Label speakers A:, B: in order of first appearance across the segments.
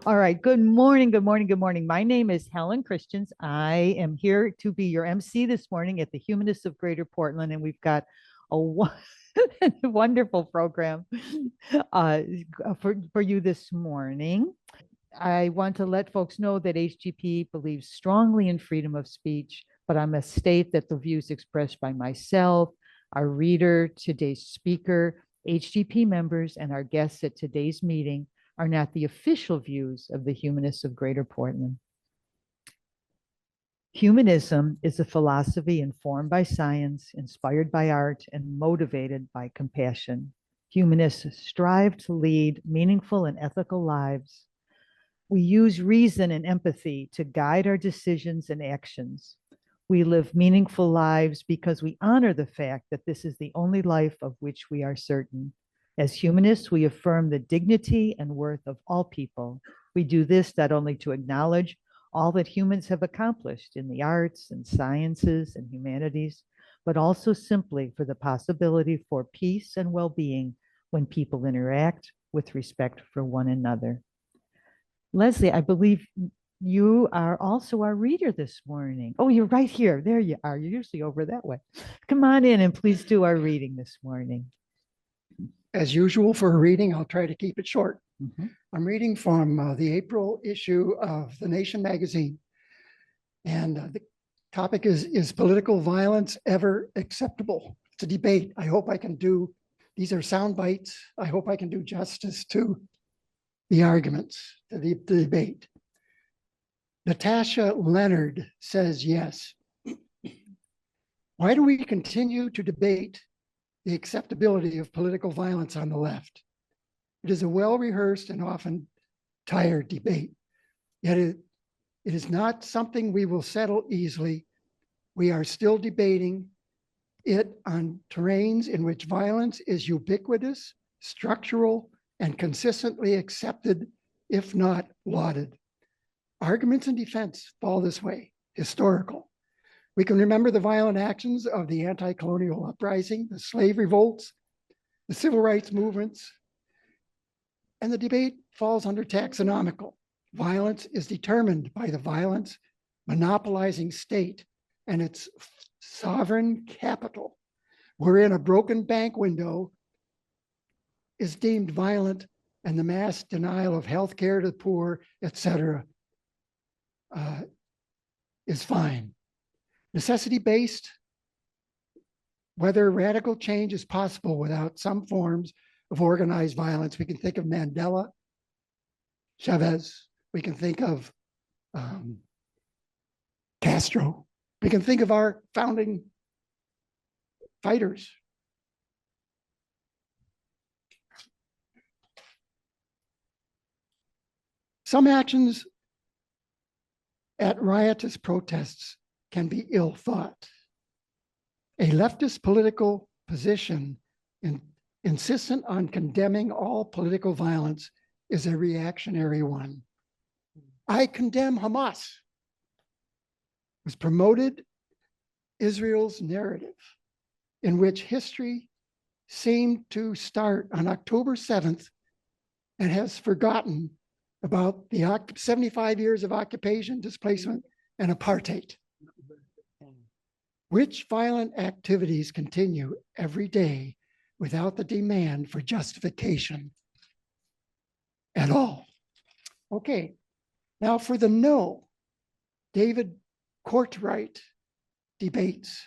A: All right. Good morning. Good morning. Good morning. My name is Helen Christians. I am here to be your MC this morning at the Humanists of Greater Portland, and we've got a wonderful program for you this morning. I want to let folks know that HGP believes strongly in freedom of speech, but I must state that the views expressed by myself, our reader, today's speaker, HGP members, and our guests at today's meeting are not the official views of the Humanists of Greater Portland. Humanism is a philosophy informed by science, inspired by art, and motivated by compassion. Humanists strive to lead meaningful and ethical lives. We use reason and empathy to guide our decisions and actions. We live meaningful lives because we honor the fact that this is the only life of which we are certain. As humanists, we affirm the dignity and worth of all people. We do this not only to acknowledge all that humans have accomplished in the arts and sciences and humanities, but also simply for the possibility for peace and well-being when people interact with respect for one another. Leslie, I believe you are also our reader this morning. Oh, you're right here. There you are. You're usually over that way. Come on in and please do our reading this morning.
B: As usual for a reading, I'll try to keep it short. I'm reading from the April issue of The Nation magazine. And the topic is political violence ever acceptable? It's a debate. I hope I can do, these are sound bites. I hope I can do justice to the arguments, to the debate. Natasha Leonard says yes. Why do we continue to debate the acceptability of political violence on the left? It is a well-rehearsed and often tired debate, yet it is not something we will settle easily. We are still debating it on terrains in which violence is ubiquitous, structural, and consistently accepted, if not lauded. Arguments in defense fall this way, historical. We can remember the violent actions of the anti-colonial uprising, the slave revolts, the civil rights movements, and the debate falls under taxonomical. Violence is determined by the violence monopolizing state and its sovereign capital, wherein a broken bank window is deemed violent and the mass denial of health care to the poor, etc., is fine. Necessity-based, whether radical change is possible without some forms of organized violence. We can think of Mandela, Chavez. We can think of Castro. We can think of our founding fighters. Some actions at riotous protests can be ill thought. A leftist political position insistent on condemning all political violence is a reactionary one. I condemn Hamas was promoted Israel's narrative in which history seemed to start on October 7th and has forgotten about the 75 years of occupation, displacement, and apartheid. Which violent activities continue every day without the demand for justification at all? Okay, now for the no, David Courtwright debates.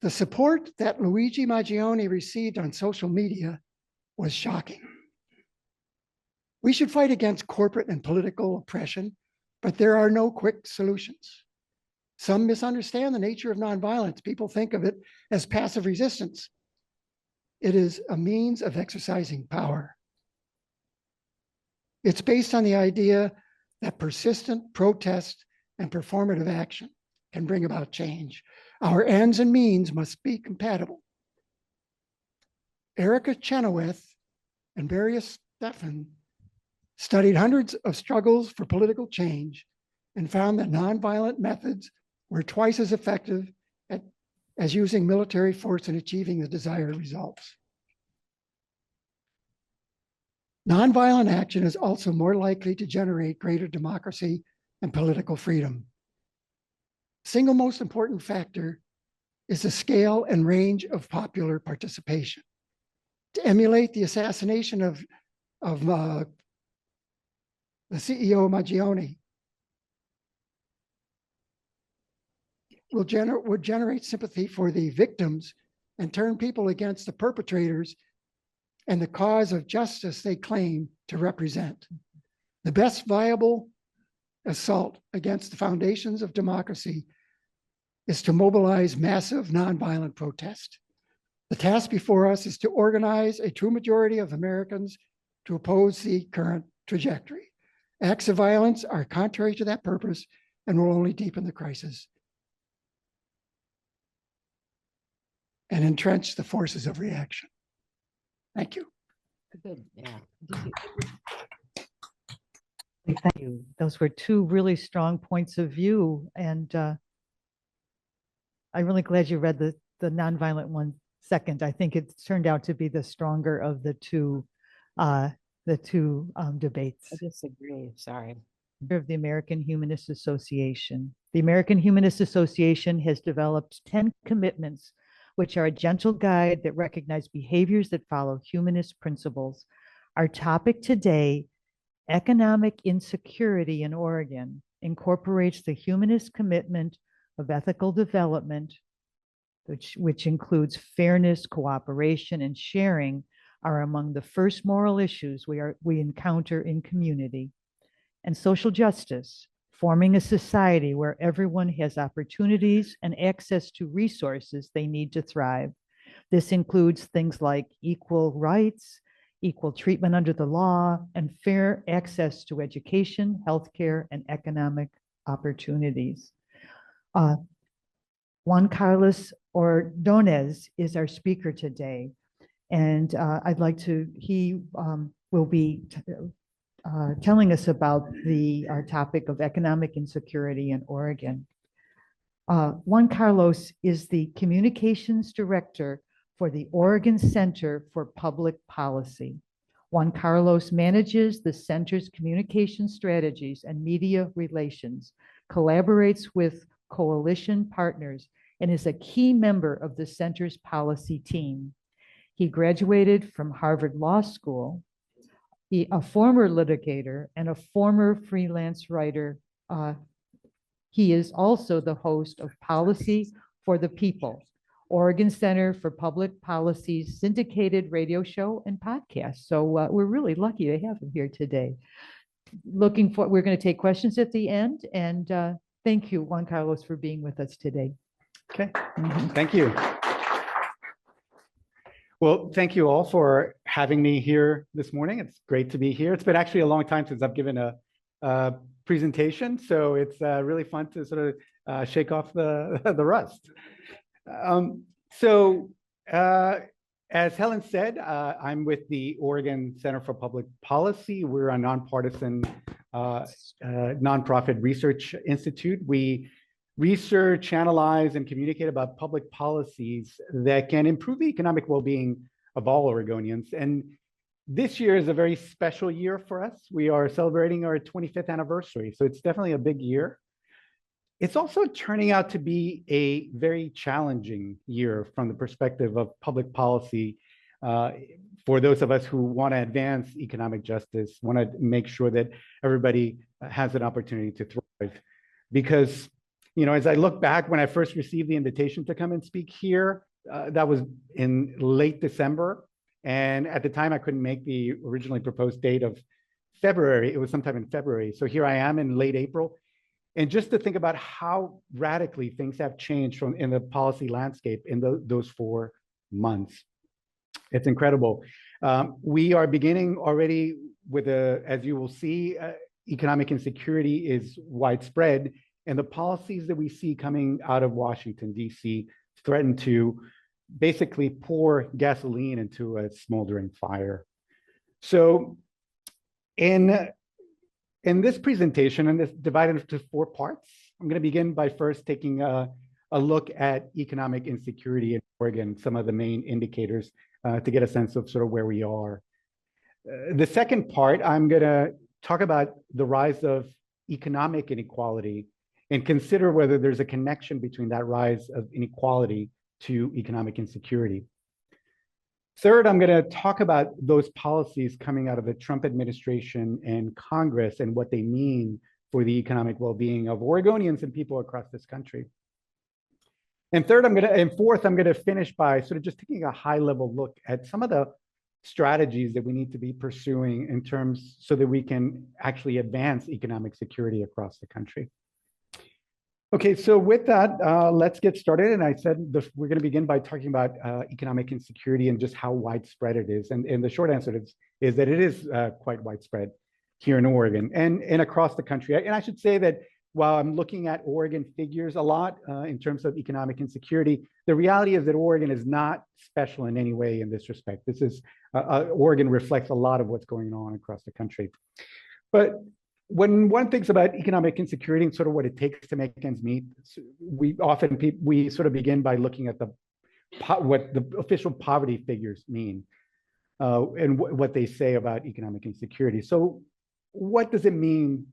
B: The support that Luigi Maggioni received on social media was shocking. We should fight against corporate and political oppression, but there are no quick solutions. Some misunderstand the nature of nonviolence. People think of it as passive resistance. It is a means of exercising power. It's based on the idea that persistent protest and performative action can bring about change. Our ends and means must be compatible. Erica Chenoweth and Barry Steffen studied hundreds of struggles for political change and found that nonviolent methods were twice as effective as using military force in achieving the desired results. Nonviolent action is also more likely to generate greater democracy and political freedom. Single most important factor is the scale and range of popular participation. To emulate the assassination of the CEO Maggioni would generate sympathy for the victims and turn people against the perpetrators and the cause of justice they claim to represent. The best viable assault against the foundations of democracy is to mobilize massive nonviolent protest. The task before us is to organize a true majority of Americans to oppose the current trajectory. Acts of violence are contrary to that purpose and will only deepen the crisis and entrench the forces of reaction. Thank you.
C: Good, yeah.
A: Thank you. Those were two really strong points of view, and I'm really glad you read the nonviolent one second. I think it turned out to be the stronger of the two debates.
C: I disagree, sorry.
A: Of the American Humanist Association. The American Humanist Association has developed 10 commitments, which are a gentle guide that recognize behaviors that follow humanist principles. Our topic today, economic insecurity in Oregon, incorporates the humanist commitment of ethical development, which includes fairness, cooperation, and sharing, are among the first moral issues we encounter in community. And social justice, forming a society where everyone has opportunities and access to resources they need to thrive. This includes things like equal rights, equal treatment under the law, and fair access to education, healthcare, and economic opportunities. Juan Carlos Ordóñez is our speaker today, and he will be telling us about the topic of economic insecurity in Oregon. Juan Carlos is the communications director for the Oregon Center for Public Policy. Juan Carlos manages the center's communication strategies and media relations, collaborates with coalition partners, and is a key member of the center's policy team. He graduated from Harvard Law School, a former litigator and a former freelance writer. He is also the host of Policy for the People, Oregon Center for Public Policy's syndicated radio show and podcast. So we're really lucky to have him here today. We're going to take questions at the end, and thank you, Juan Carlos, for being with us today.
D: Okay, thank you. Well, thank you all for having me here this morning. It's great to be here. It's been actually a long time since I've given a presentation, so it's really fun to sort of shake off the rust. As Helen said, I'm with the Oregon Center for Public Policy. We're a nonpartisan nonprofit research institute. We research, analyze, and communicate about public policies that can improve the economic well-being of all Oregonians. And this year is a very special year for us. We are celebrating our 25th anniversary, so it's definitely a big year. It's also turning out to be a very challenging year from the perspective of public policy for those of us who want to advance economic justice, want to make sure that everybody has an opportunity to thrive. Because, you know, as I look back when I first received the invitation to come and speak here, that was in late December. And at the time, I couldn't make the originally proposed date of February. It was sometime in February. So here I am in late April. And just to think about how radically things have changed in the policy landscape in those 4 months. It's incredible. We are beginning already with as you will see, economic insecurity is widespread. And the policies that we see coming out of Washington, D.C. threaten to basically pour gasoline into a smoldering fire. So in this presentation, and it's divided into 4 parts, I'm going to begin by first taking a look at economic insecurity in Oregon, some of the main indicators to get a sense of sort of where we are. The second part, I'm going to talk about the rise of economic inequality and consider whether there's a connection between that rise of inequality to economic insecurity. Third, I'm going to talk about those policies coming out of the Trump administration and Congress and what they mean for the economic well-being of Oregonians and people across this country. And fourth, I'm going to finish by sort of just taking a high-level look at some of the strategies that we need to be pursuing in terms so that we can actually advance economic security across the country. Okay, so with that, let's get started. And I said we're going to begin by talking about economic insecurity and just how widespread it is. And the short answer is that it is quite widespread here in Oregon and across the country. And I should say that while I'm looking at Oregon figures a lot in terms of economic insecurity, the reality is that Oregon is not special in any way in this respect. This is Oregon reflects a lot of what's going on across the country. But when one thinks about economic insecurity and sort of what it takes to make ends meet, we sort of begin by looking at what the official poverty figures mean and what they say about economic insecurity. So what does it mean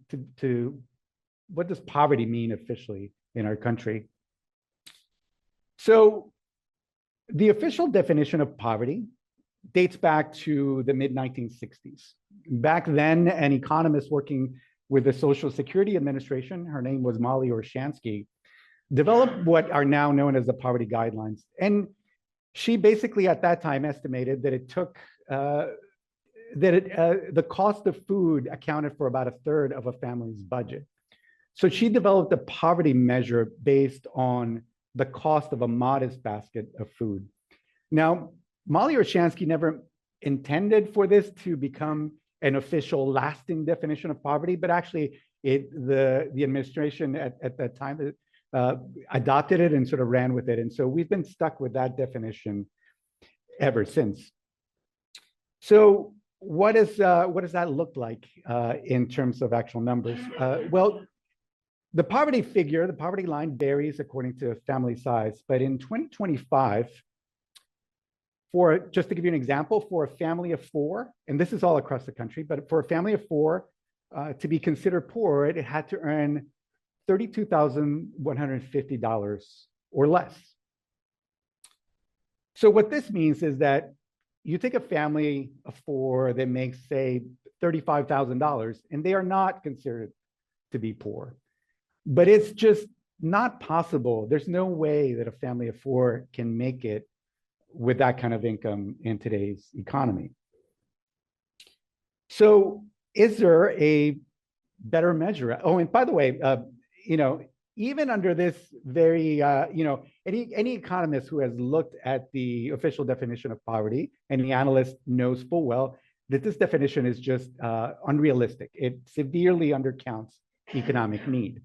D: what does poverty mean officially in our country? So the official definition of poverty dates back to the mid-1960s. Back then, an economist working with the Social Security Administration, her name was Molly Orshansky, developed what are now known as the poverty guidelines. And she basically at that time estimated that it took, the cost of food accounted for about a third of a family's budget. So she developed a poverty measure based on the cost of a modest basket of food. Now, Molly Orshansky never intended for this to become an official lasting definition of poverty, but actually the administration at that time adopted it and sort of ran with it. And so we've been stuck with that definition ever since. So what does that look like in terms of actual numbers? Well, the poverty line varies according to family size, but in 2025, just to give you an example, for a family of four, and this is all across the country, but for a family of four to be considered poor, it had to earn $32,150 or less. So what this means is that you take a family of four that makes, say, $35,000, and they are not considered to be poor. But it's just not possible. There's no way that a family of four can make it with that kind of income in today's economy. So is there a better measure? Oh, and by the way, even under this very, any economist who has looked at the official definition of poverty, any analyst knows full well that this definition is just unrealistic. It severely undercounts economic need.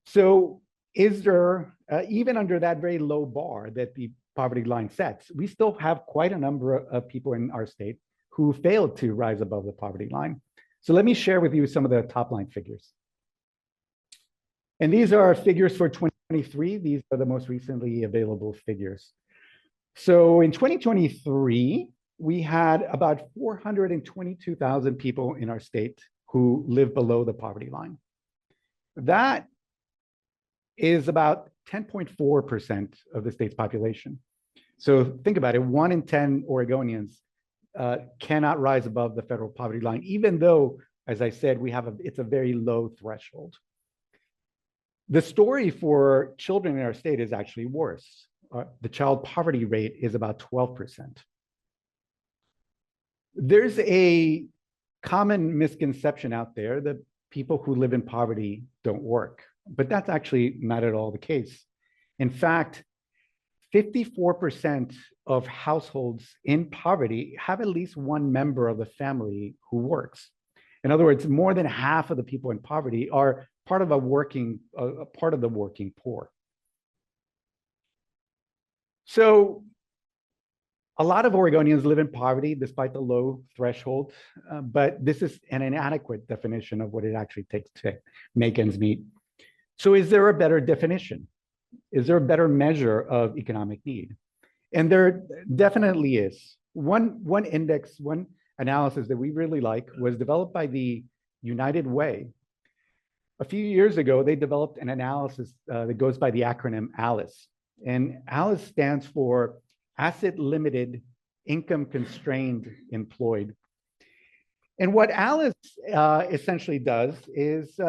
D: So is there, even under that very low bar that the poverty line sets, we still have quite a number of people in our state who failed to rise above the poverty line. So let me share with you some of the top line figures. And these are figures for 2023. These are the most recently available figures. So in 2023, we had about 422,000 people in our state who live below the poverty line. That is about 10.4% of the state's population. So think about it, 1 in 10 Oregonians cannot rise above the federal poverty line, even though, as I said, it's a very low threshold. The story for children in our state is actually worse. The child poverty rate is about 12%. There's a common misconception out there that people who live in poverty don't work, but that's actually not at all the case. In fact, 54% of households in poverty have at least one member of the family who works. In other words, more than half of the people in poverty are part of the working poor. So a lot of Oregonians live in poverty despite the low threshold, but this is an inadequate definition of what it actually takes to make ends meet. So is there a better definition? Is there a better measure of economic need? And there definitely is. One analysis that we really like was developed by the United Way. A few years ago, they developed an analysis that goes by the acronym ALICE. And ALICE stands for Asset Limited, Income Constrained, Employed. And what ALICE essentially does is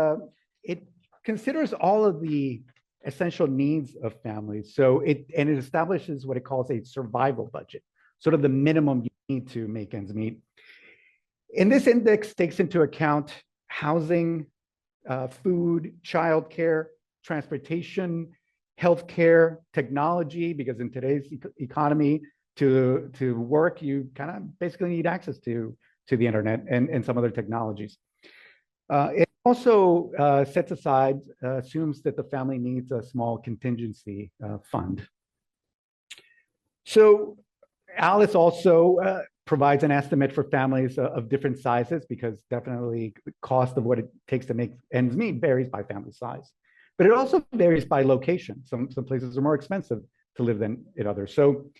D: it considers all of the essential needs of families. So it establishes what it calls a survival budget, sort of the minimum you need to make ends meet. And this index takes into account housing, food, childcare, transportation, healthcare, technology, because in today's economy, to work, you kind of basically need access to the internet and some other technologies. It also sets aside, assumes that the family needs a small contingency fund. So Alice also provides an estimate for families of different sizes, because definitely the cost of what it takes to make ends meet varies by family size. But it also varies by location. Some places are more expensive to live than in others. So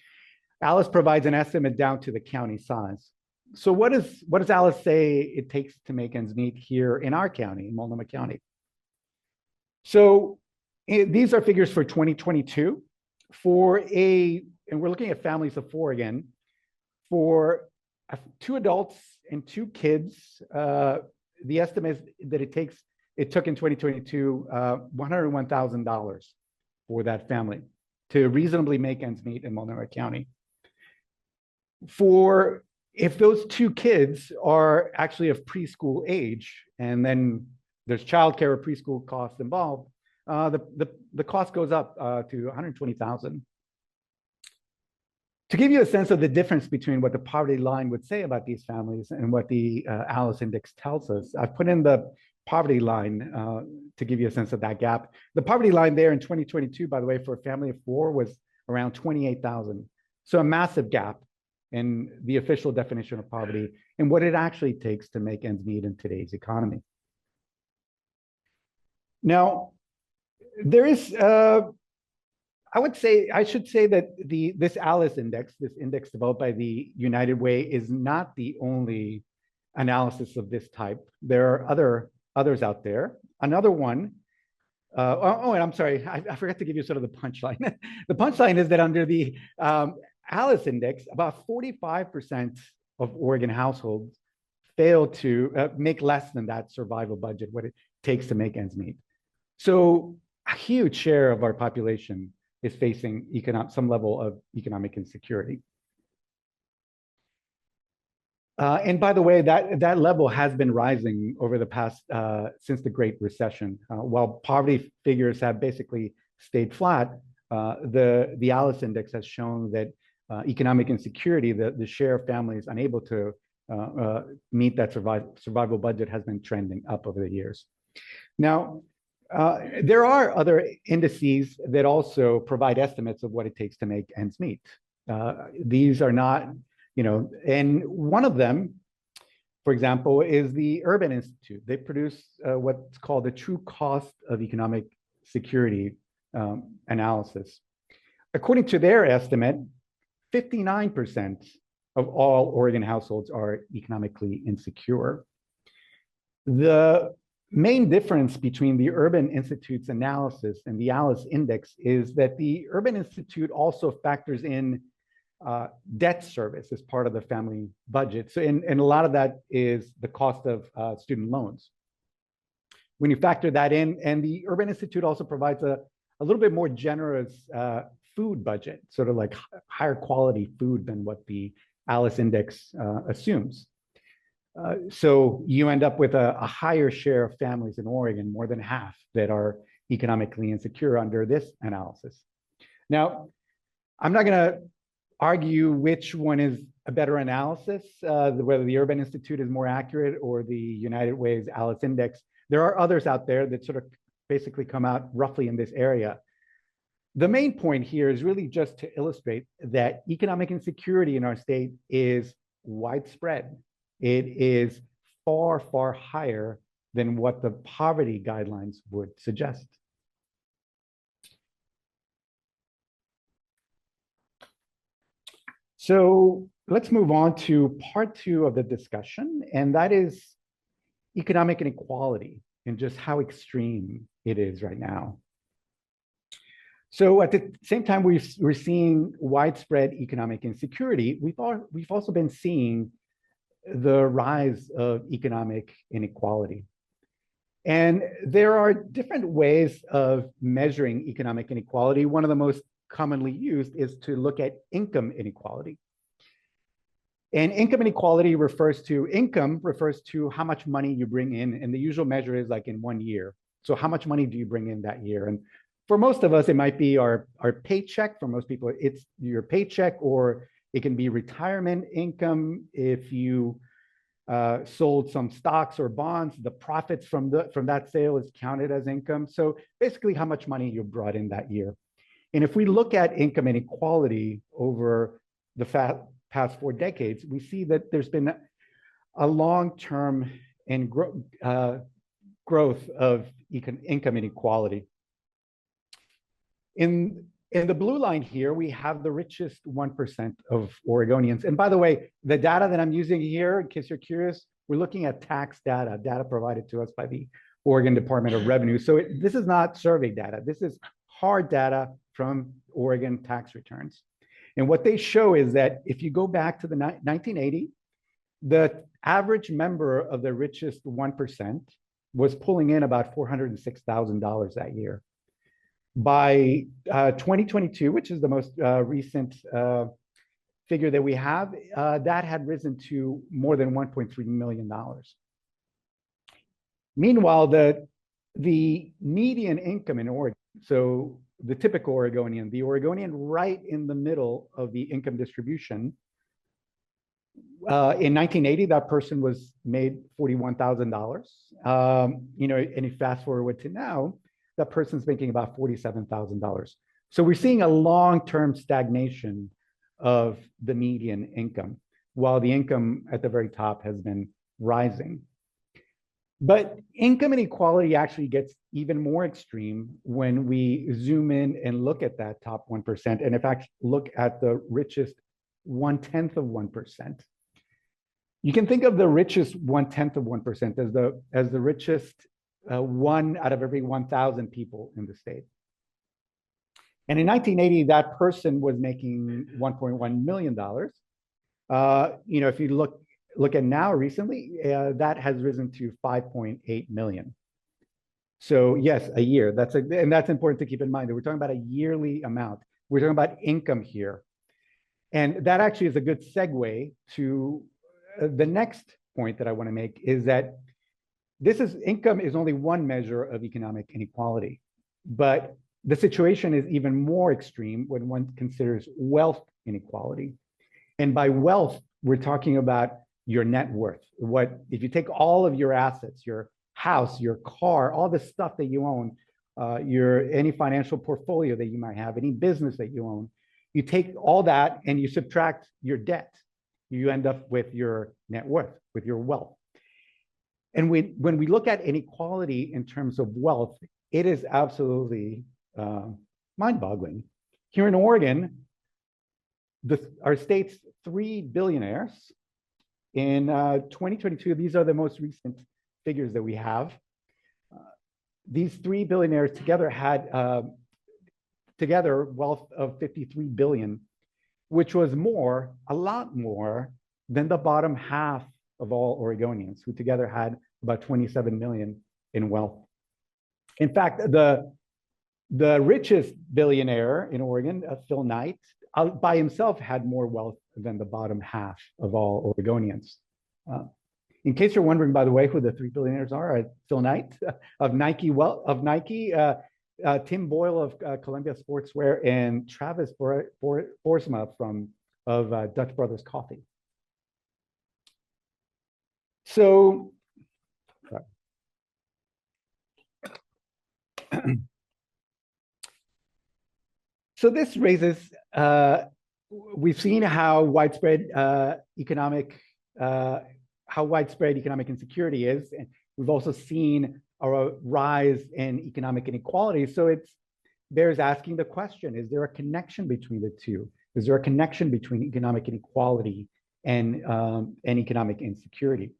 D: Alice provides an estimate down to the county size. So what does Alice say it takes to make ends meet here in our county, in Multnomah County? So these are figures for 2022 and we're looking at families of 4 again. For 2 adults and 2 kids, the estimate is that it took in 2022 $101,000 for that family to reasonably make ends meet in Multnomah County. If those 2 kids are actually of preschool age, and then there's childcare or preschool costs involved, the cost goes up to $120,000. To give you a sense of the difference between what the poverty line would say about these families and what the ALICE index tells us, I've put in the poverty line to give you a sense of that gap. The poverty line there in 2022, by the way, for a family of 4 was around $28,000. So a massive gap in the official definition of poverty and what it actually takes to make ends meet in today's economy. Now, there is I should say that this ALICE index, this index developed by the United Way, is not the only analysis of this type. There are others out there. Another one, and I'm sorry, I forgot to give you sort of the punchline. The punchline is that under the ALICE index, about 45% of Oregon households fail to make less than that survival budget, what it takes to make ends meet. So a huge share of our population is facing some level of economic insecurity. And by the way, that level has been rising over the past, since the Great Recession. While poverty figures have basically stayed flat, the ALICE index has shown that economic insecurity, the share of families unable to meet that survival budget, has been trending up over the years. Now, there are other indices that also provide estimates of what it takes to make ends meet. These are not, and one of them, for example, is the Urban Institute. They produce what's called the True Cost of Economic Security analysis. According to their estimate, 59% of all Oregon households are economically insecure. The main difference between the Urban Institute's analysis and the ALICE index is that the Urban Institute also factors in debt service as part of the family budget. So, and a lot of that is the cost of student loans. When you factor that in, and the Urban Institute also provides a little bit more generous food budget, sort of like higher quality food than what the ALICE index assumes. So you end up with a higher share of families in Oregon, more than half, that are economically insecure under this analysis. Now, I'm not going to argue which one is a better analysis, whether the Urban Institute is more accurate or the United Way's ALICE index. There are others out there that sort of basically come out roughly in this area. The main point here is really just to illustrate that economic insecurity in our state is widespread. It is far, far higher than what the poverty guidelines would suggest. So let's move on to part two of the discussion, and that is economic inequality and just how extreme it is right now. So at the same time we're seeing widespread economic insecurity, we've also been seeing the rise of economic inequality. And there are different ways of measuring economic inequality. One of the most commonly used is to look at income inequality. And income inequality refers to how much money you bring in, and the usual measure is like in 1 year. So how much money do you bring in that year? And for most of us, it might be our paycheck. For most people, it's your paycheck, or it can be retirement income. If you sold some stocks or bonds, the profits from that sale is counted as income. So basically how much money you brought in that year. And if we look at income inequality over the past 4 decades, we see that there's been a long-term and growth of income inequality. In the blue line here, we have the richest 1% of Oregonians. And by the way, the data that I'm using here, in case you're curious, we're looking at tax data provided to us by the Oregon Department of Revenue. So this is not survey data. This is hard data from Oregon tax returns. And what they show is that if you go back to the 1980, the average member of the richest 1% was pulling in about $406,000 that year. By 2022, which is the most recent figure that we have, that had risen to more than $1.3 million. Meanwhile, the median income in Oregon, so the typical Oregonian, the Oregonian right in the middle of the income distribution, in 1980, that person was made $41,000. And if fast forward to now, that person's making about $47,000. So we're seeing a long-term stagnation of the median income, while the income at the very top has been rising. But income inequality actually gets even more extreme when we zoom in and look at that top 1%, and in fact, look at the richest 1/10 of 1%. You can think of the richest 1/10 of 1% as the richest 1 out of every 1,000 people in the state. And in 1980, that person was making $1.1 million. If you look at now recently, that has risen to 5.8 million. So yes, a year. And that's important to keep in mind that we're talking about a yearly amount. We're talking about income here. And that actually is a good segue to the next point that I want to make, is that income is only one measure of economic inequality, but the situation is even more extreme when one considers wealth inequality. And by wealth, we're talking about your net worth. If you take all of your assets, your house, your car, all the stuff that you own, any financial portfolio that you might have, any business that you own, you take all that and you subtract your debt, you end up with your net worth, with your wealth. And when we look at inequality in terms of wealth, it is absolutely mind-boggling. Here in Oregon, our state's 3 billionaires in 2022, these are the most recent figures that we have. These 3 billionaires together had wealth of 53 billion, which was a lot more than the bottom half of all Oregonians, who together had about 27 million in wealth. In fact, the richest billionaire in Oregon, Phil Knight, by himself had more wealth than the bottom half of all Oregonians. In case you're wondering, by the way, who the 3 billionaires are, Phil Knight of Nike, Tim Boyle of Columbia Sportswear, and Travis Boersma of Dutch Brothers Coffee. So, so this raises, we've seen how widespread economic insecurity is, and we've also seen a rise in economic inequality. So it bears asking the question: is there a connection between the two? Is there a connection between economic inequality and economic insecurity.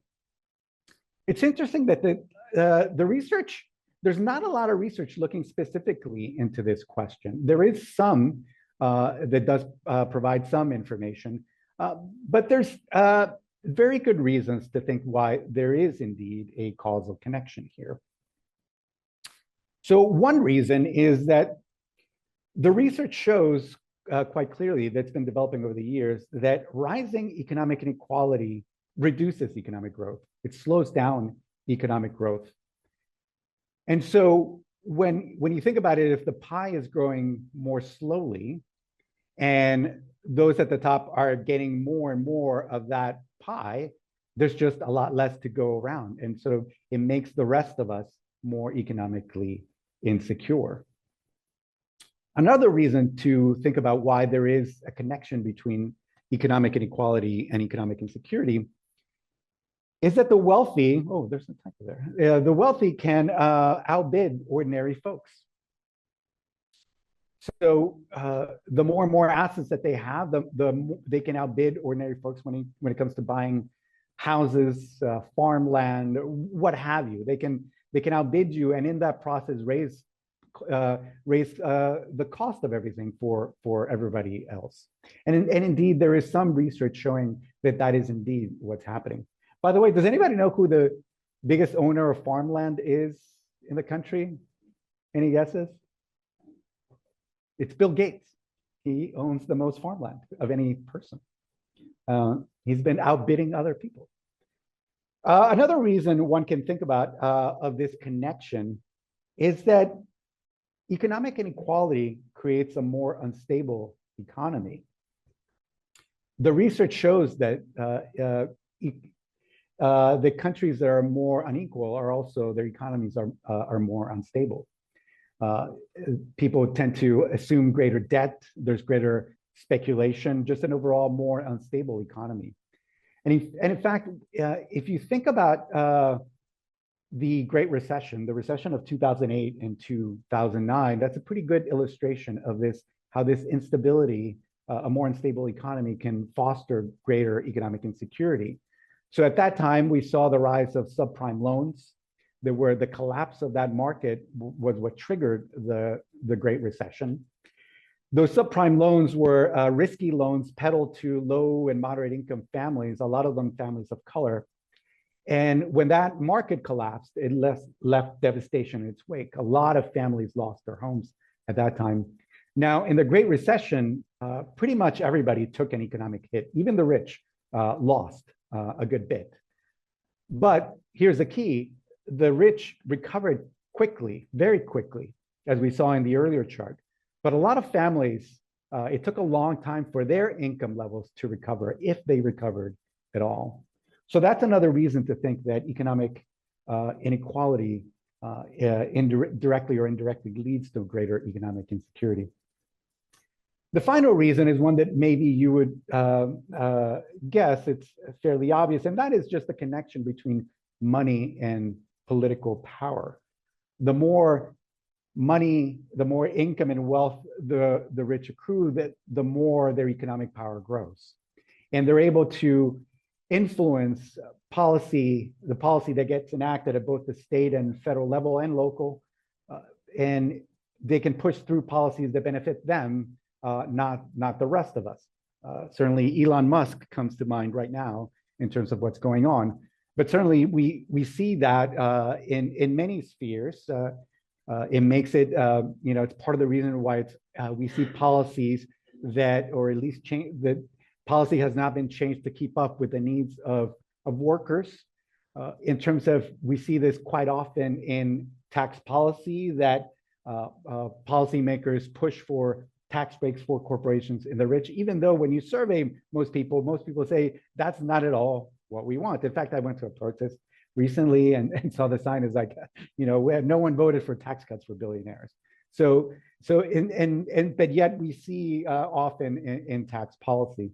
D: It's interesting that the research, there's not a lot of research looking specifically into this question. There is some that does provide some information, but there's very good reasons to think why there is indeed a causal connection here. So one reason is that the research shows quite clearly, that's been developing over the years, that rising economic inequality reduces economic growth. It slows down economic growth. And so when you think about it, if the pie is growing more slowly and those at the top are getting more and more of that pie, there's just a lot less to go around. And so it makes the rest of us more economically insecure. Another reason to think about why there is a connection between economic inequality and economic insecurity is that the wealthy, oh, there's a typo there. The wealthy can outbid ordinary folks. So the more and more assets that they have, they can outbid ordinary folks when it comes to buying houses, farmland, what have you. They can outbid you, and in that process raise the cost of everything for everybody else. And indeed, there is some research showing that that is indeed what's happening. By the way, does anybody know who the biggest owner of farmland is in the country? Any guesses? It's Bill Gates. He owns the most farmland of any person. He's been outbidding other people. Another reason one can think about of this connection is that economic inequality creates a more unstable economy. The research shows that the countries that are more unequal are also, their economies are more unstable. People tend to assume greater debt, there's greater speculation, just an overall more unstable economy. And in fact, if you think about the Great Recession, the recession of 2008 and 2009, that's a pretty good illustration of this, how this instability, a more unstable economy can foster greater economic insecurity. So at that time, we saw the rise of subprime loans. There were the collapse of that market was what triggered the Great Recession. Those subprime loans were risky loans peddled to low and moderate income families, a lot of them families of color. And when that market collapsed, it left devastation in its wake. A lot of families lost their homes at that time. Now, in the Great Recession, pretty much everybody took an economic hit. Even the rich lost a good bit. But here's the key. The rich recovered quickly, very quickly, as we saw in the earlier chart. But a lot of families, it took a long time for their income levels to recover, if they recovered at all. So that's another reason to think that economic inequality directly or indirectly leads to greater economic insecurity. The final reason is one that maybe you would guess, it's fairly obvious, and that is just the connection between money and political power. The more money, the more income and wealth the rich accrue, the more their economic power grows. And they're able to influence policy, the policy that gets enacted at both the state and federal level and local, and they can push through policies that benefit them, not the rest of us. Certainly Elon Musk comes to mind right now in terms of what's going on. But certainly we see that in many spheres. It makes it, it's part of the reason why we see policies that, or at least change, that policy has not been changed to keep up with the needs of workers. In terms of, we see this quite often in tax policy, that policymakers push for tax breaks for corporations and the rich, even though when you survey most people say that's not at all what we want. In fact, I went to a protest recently and saw the sign is like, no one voted for tax cuts for billionaires. But yet we see often in tax policy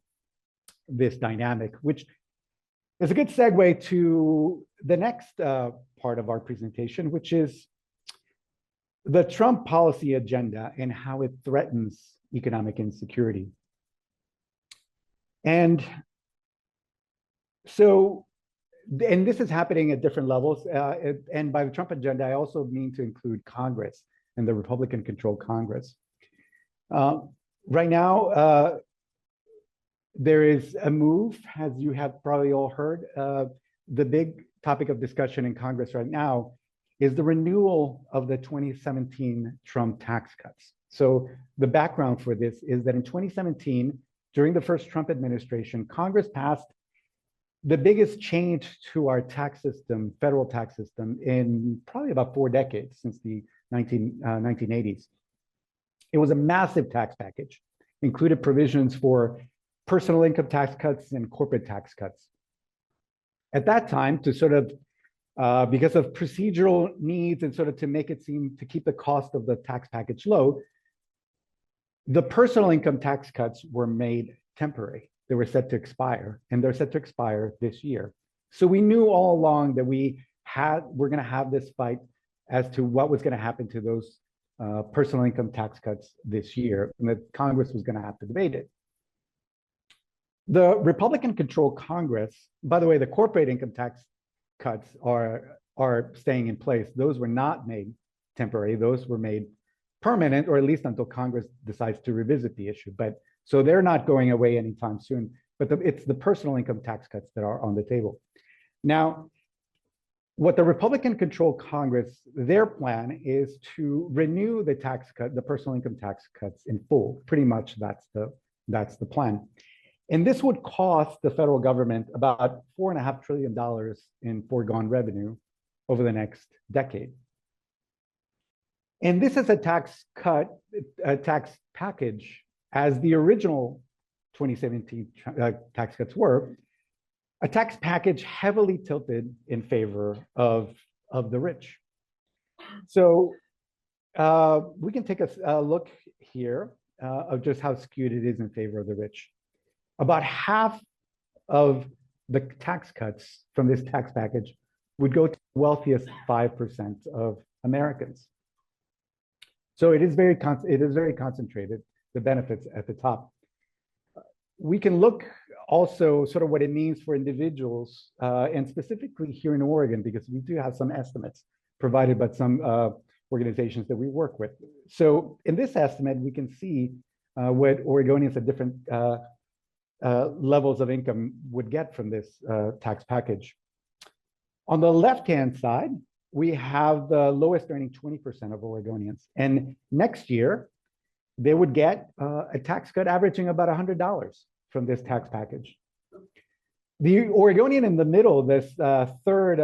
D: this dynamic, which is a good segue to the next part of our presentation, which is the Trump policy agenda and how it threatens economic insecurity. And So, and this is happening at different levels. And by the Trump agenda, I also mean to include Congress and the Republican-controlled Congress. Right now, there is a move, as you have probably all heard. The big topic of discussion in Congress right now is the renewal of the 2017 Trump tax cuts. So the background for this is that in 2017, during the first Trump administration, Congress passed the biggest change to our tax system, federal tax system, in probably about 4 decades, since the 1980s. It was a massive tax package, included provisions for personal income tax cuts and corporate tax cuts. At that time, to sort of because of procedural needs and sort of to make it seem to keep the cost of the tax package low, the personal income tax cuts were made temporary. They were set to expire, and they're set to expire this year. So we knew all along that we're going to have this fight as to what was going to happen to those personal income tax cuts this year, and that Congress was going to have to debate it. The Republican-controlled Congress, by the way, the corporate income tax cuts are staying in place. Those were not made temporary. Those were made permanent, or at least until Congress decides to revisit the issue. But so they're not going away anytime soon. But it's the personal income tax cuts that are on the table. Now, what the Republican-controlled Congress, their plan is to renew the tax cut, the personal income tax cuts in full. Pretty much that's the plan. And this would cost the federal government about $4.5 trillion in foregone revenue over the next decade. And this is a tax package, as the original 2017 tax cuts were, a tax package heavily tilted in favor of the rich. So we can take a look here of just how skewed it is in favor of the rich. About half of the tax cuts from this tax package would go to the wealthiest 5% of Americans. So it is very concentrated, the benefits at the top. We can look also sort of what it means for individuals, and specifically here in Oregon, because we do have some estimates provided by some organizations that we work with. So in this estimate, we can see what Oregonians at different levels of income would get from this tax package. On the left-hand side, we have the lowest earning 20% of Oregonians. And next year, they would get a tax cut averaging about $100 from this tax package. The Oregonian in the middle, this third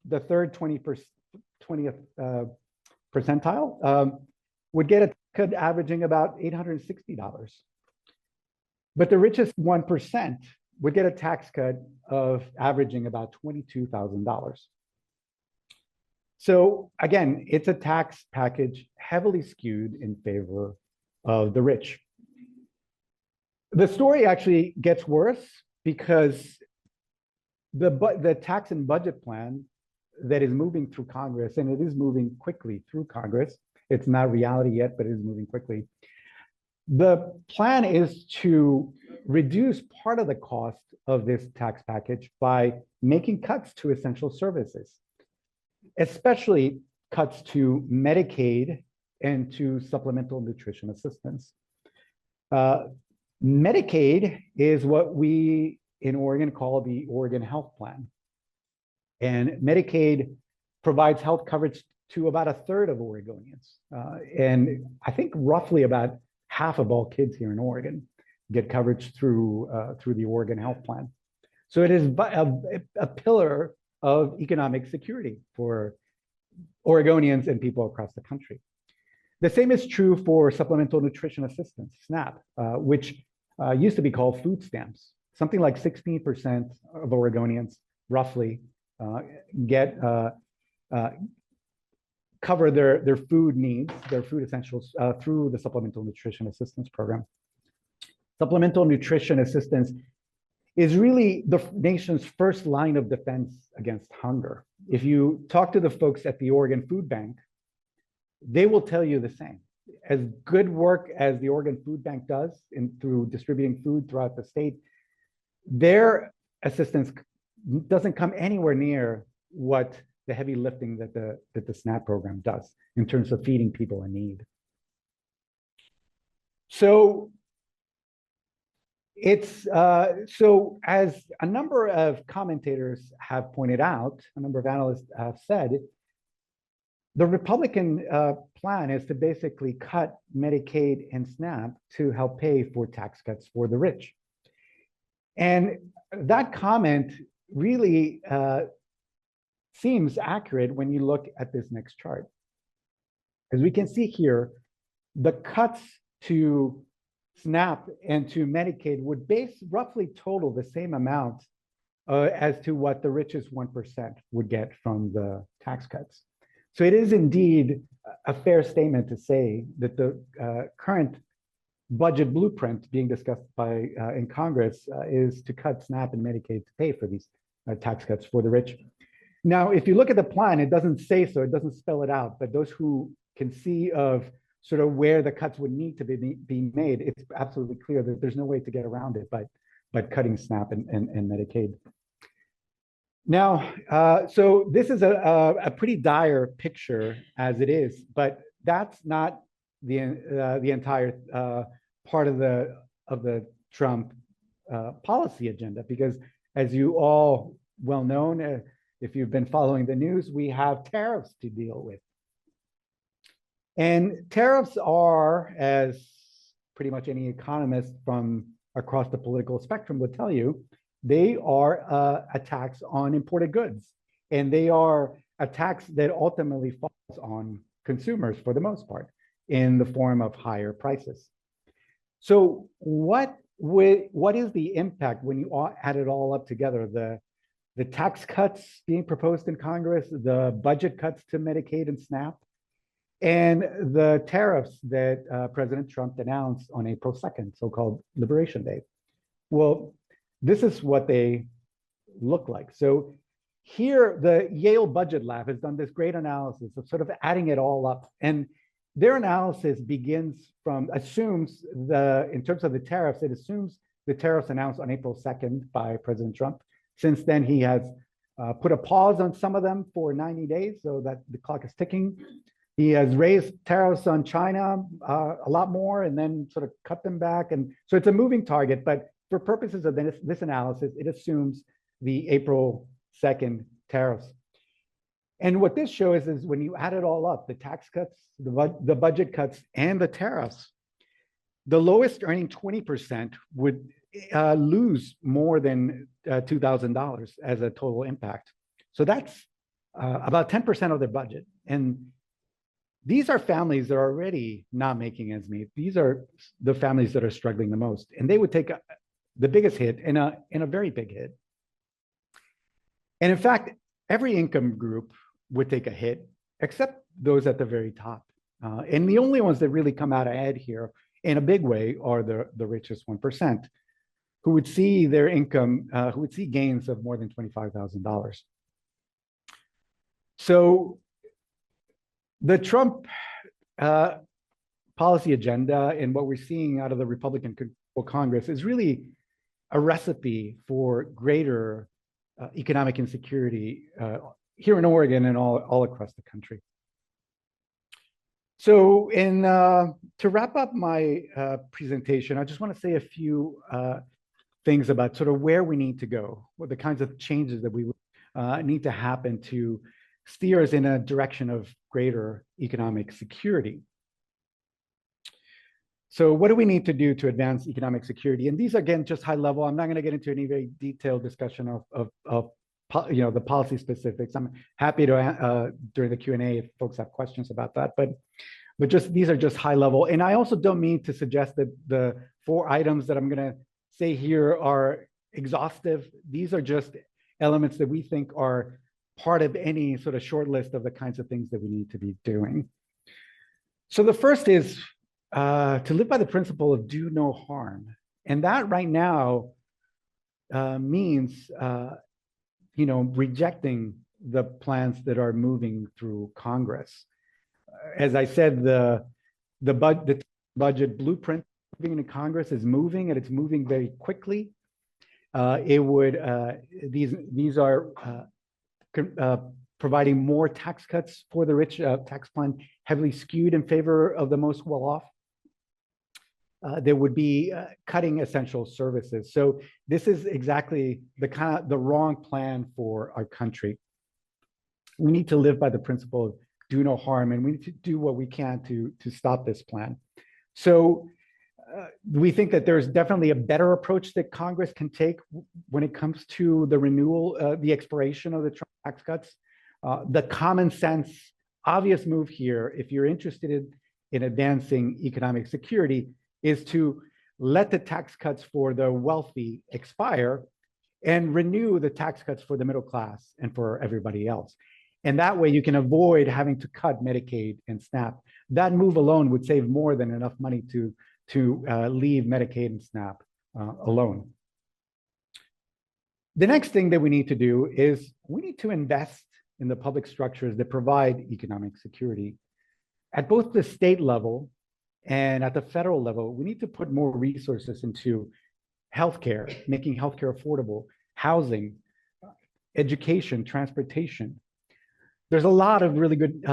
D: 20th percentile, would get a cut averaging about $860. But the richest 1% would get a tax cut of averaging about $22,000. So again, it's a tax package heavily skewed in favor of the rich. The story actually gets worse because the tax and budget plan that is moving through Congress, and it is moving quickly through Congress, it's not reality yet, but it is moving quickly. The plan is to reduce part of the cost of this tax package by making cuts to essential services, especially cuts to Medicaid and to supplemental nutrition assistance. Medicaid is what we in Oregon call the Oregon Health Plan. And Medicaid provides health coverage to about 1/3 of Oregonians. And I think roughly about half of all kids here in Oregon get coverage through the Oregon Health Plan. So it is a pillar of economic security for Oregonians and people across the country. The same is true for supplemental nutrition assistance, SNAP, which used to be called food stamps. Something like 16% of Oregonians, roughly, cover their food needs, their food essentials through the Supplemental Nutrition Assistance Program. Supplemental nutrition assistance is really the nation's first line of defense against hunger. If you talk to the folks at the Oregon Food Bank, they will tell you the same. As good work as the Oregon Food Bank does through distributing food throughout the state, their assistance doesn't come anywhere near what the heavy lifting that the SNAP program does in terms of feeding people in need. So so as a number of commentators have pointed out, a number of analysts have said, the Republican plan is to basically cut Medicaid and SNAP to help pay for tax cuts for the rich. And that comment really seems accurate when you look at this next chart. As we can see here, the cuts to SNAP and to Medicaid would roughly total the same amount as to what the richest 1% would get from the tax cuts. So it is indeed a fair statement to say that the current budget blueprint being discussed in Congress is to cut SNAP and Medicaid to pay for these tax cuts for the rich. Now, if you look at the plan, it doesn't say so, it doesn't spell it out, but those who can see of sort of where the cuts would need to be made, it's absolutely clear that there's no way to get around it but cutting SNAP and Medicaid. Now, so this is a pretty dire picture as it is, but that's not the entire part of the Trump policy agenda, because as you all well known, if you've been following the news, we have tariffs to deal with. And tariffs are, as pretty much any economist from across the political spectrum would tell you, they are a tax on imported goods. And they are a tax that ultimately falls on consumers for the most part in the form of higher prices. So what is the impact when you add it all up together? The tax cuts being proposed in Congress, the budget cuts to Medicaid and SNAP, and the tariffs that President Trump announced on April 2nd, so-called Liberation Day. Well, this is what they look like. So here, the Yale Budget Lab has done this great analysis of sort of adding it all up. And their analysis assumes in terms of the tariffs, it assumes the tariffs announced on April 2nd by President Trump. Since then, he has put a pause on some of them for 90 days so that the clock is ticking. He has raised tariffs on China a lot more and then sort of cut them back. And so it's a moving target, but for purposes of this analysis, it assumes the April 2nd tariffs. And what this shows is when you add it all up, the tax cuts, the budget cuts, and the tariffs, the lowest earning 20% would lose more than $2,000 as a total impact. So that's about 10% of their budget. And these are families that are already not making ends meet. These are the families that are struggling the most. And they would take the biggest hit and a very big hit. And in fact, every income group would take a hit, except those at the very top. And the only ones that really come out ahead here in a big way are the richest 1%, who would see their income, who would see gains of more than $25,000. So the Trump policy agenda and what we're seeing out of the Republican Congress is really a recipe for greater economic insecurity here in Oregon and all across the country. So to wrap up my presentation, I just want to say a few things about sort of where we need to go, what the kinds of changes that we need to happen to steer us in a direction of greater economic security. So what do we need to do to advance economic security? And these are, again, just high level. I'm not going to get into any very detailed discussion of the policy specifics. I'm happy to during the Q&A if folks have questions about that. But just these are just high level. And I also don't mean to suggest that the 4 items that I'm going to say here are exhaustive. These are just elements that we think are part of any sort of short list of the kinds of things that we need to be doing. So the first is to live by the principle of do no harm. And that right now means, rejecting the plans that are moving through Congress. As I said, the budget blueprint moving into Congress is moving, and it's moving very quickly. It would, these are providing more tax cuts for the rich, tax plan heavily skewed in favor of the most well-off. There would be cutting essential services. So this is exactly the wrong plan for our country. We need to live by the principle of do no harm, and we need to do what we can to stop this plan. So we think that there's definitely a better approach that Congress can take when it comes to the renewal, the expiration of the Trump tax cuts. The common sense, obvious move here, if you're interested in advancing economic security, is to let the tax cuts for the wealthy expire and renew the tax cuts for the middle class and for everybody else. And that way you can avoid having to cut Medicaid and SNAP. That move alone would save more than enough money to leave Medicaid and SNAP alone. The next thing that we need to do is we need to invest in the public structures that provide economic security. At both the state level and at the federal level, we need to put more resources into healthcare, making healthcare affordable, housing, education, transportation. There's a lot of really good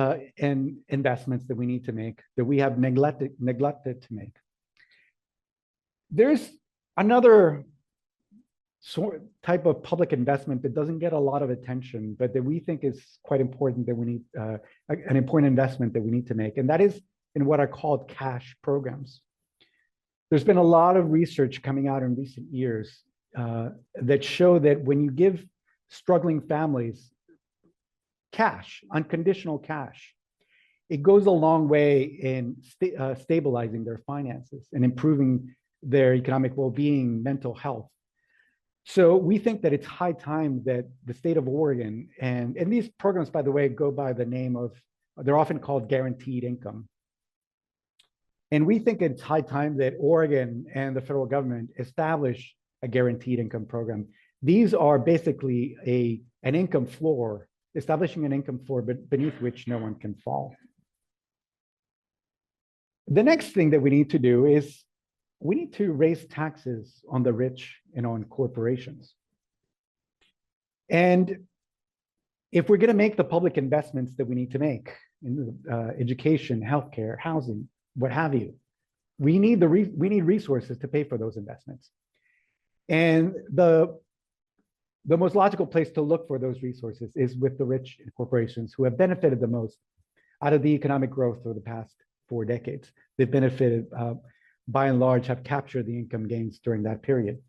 D: investments that we need to make that we have neglected to make. There's another type of public investment that doesn't get a lot of attention, but that we think is quite important, that we need an important investment that we need to make, and that is in what are called cash programs. There's been a lot of research coming out in recent years that show that when you give struggling families cash, unconditional cash, it goes a long way in stabilizing their finances and improving their economic well-being, mental health. So we think that it's high time that the state of Oregon, and these programs, by the way, go by the name of, they're often called guaranteed income. And we think it's high time that Oregon and the federal government establish a guaranteed income program. These are basically an income floor, establishing an income floor beneath which no one can fall. The next thing that we need to do is we need to raise taxes on the rich and on corporations. And if we're going to make the public investments that we need to make in education, healthcare, housing, what have you, we need resources to pay for those investments. And the most logical place to look for those resources is with the rich and corporations who have benefited the most out of the economic growth over the past 4 decades. They've benefited, by and large, have captured the income gains during that period.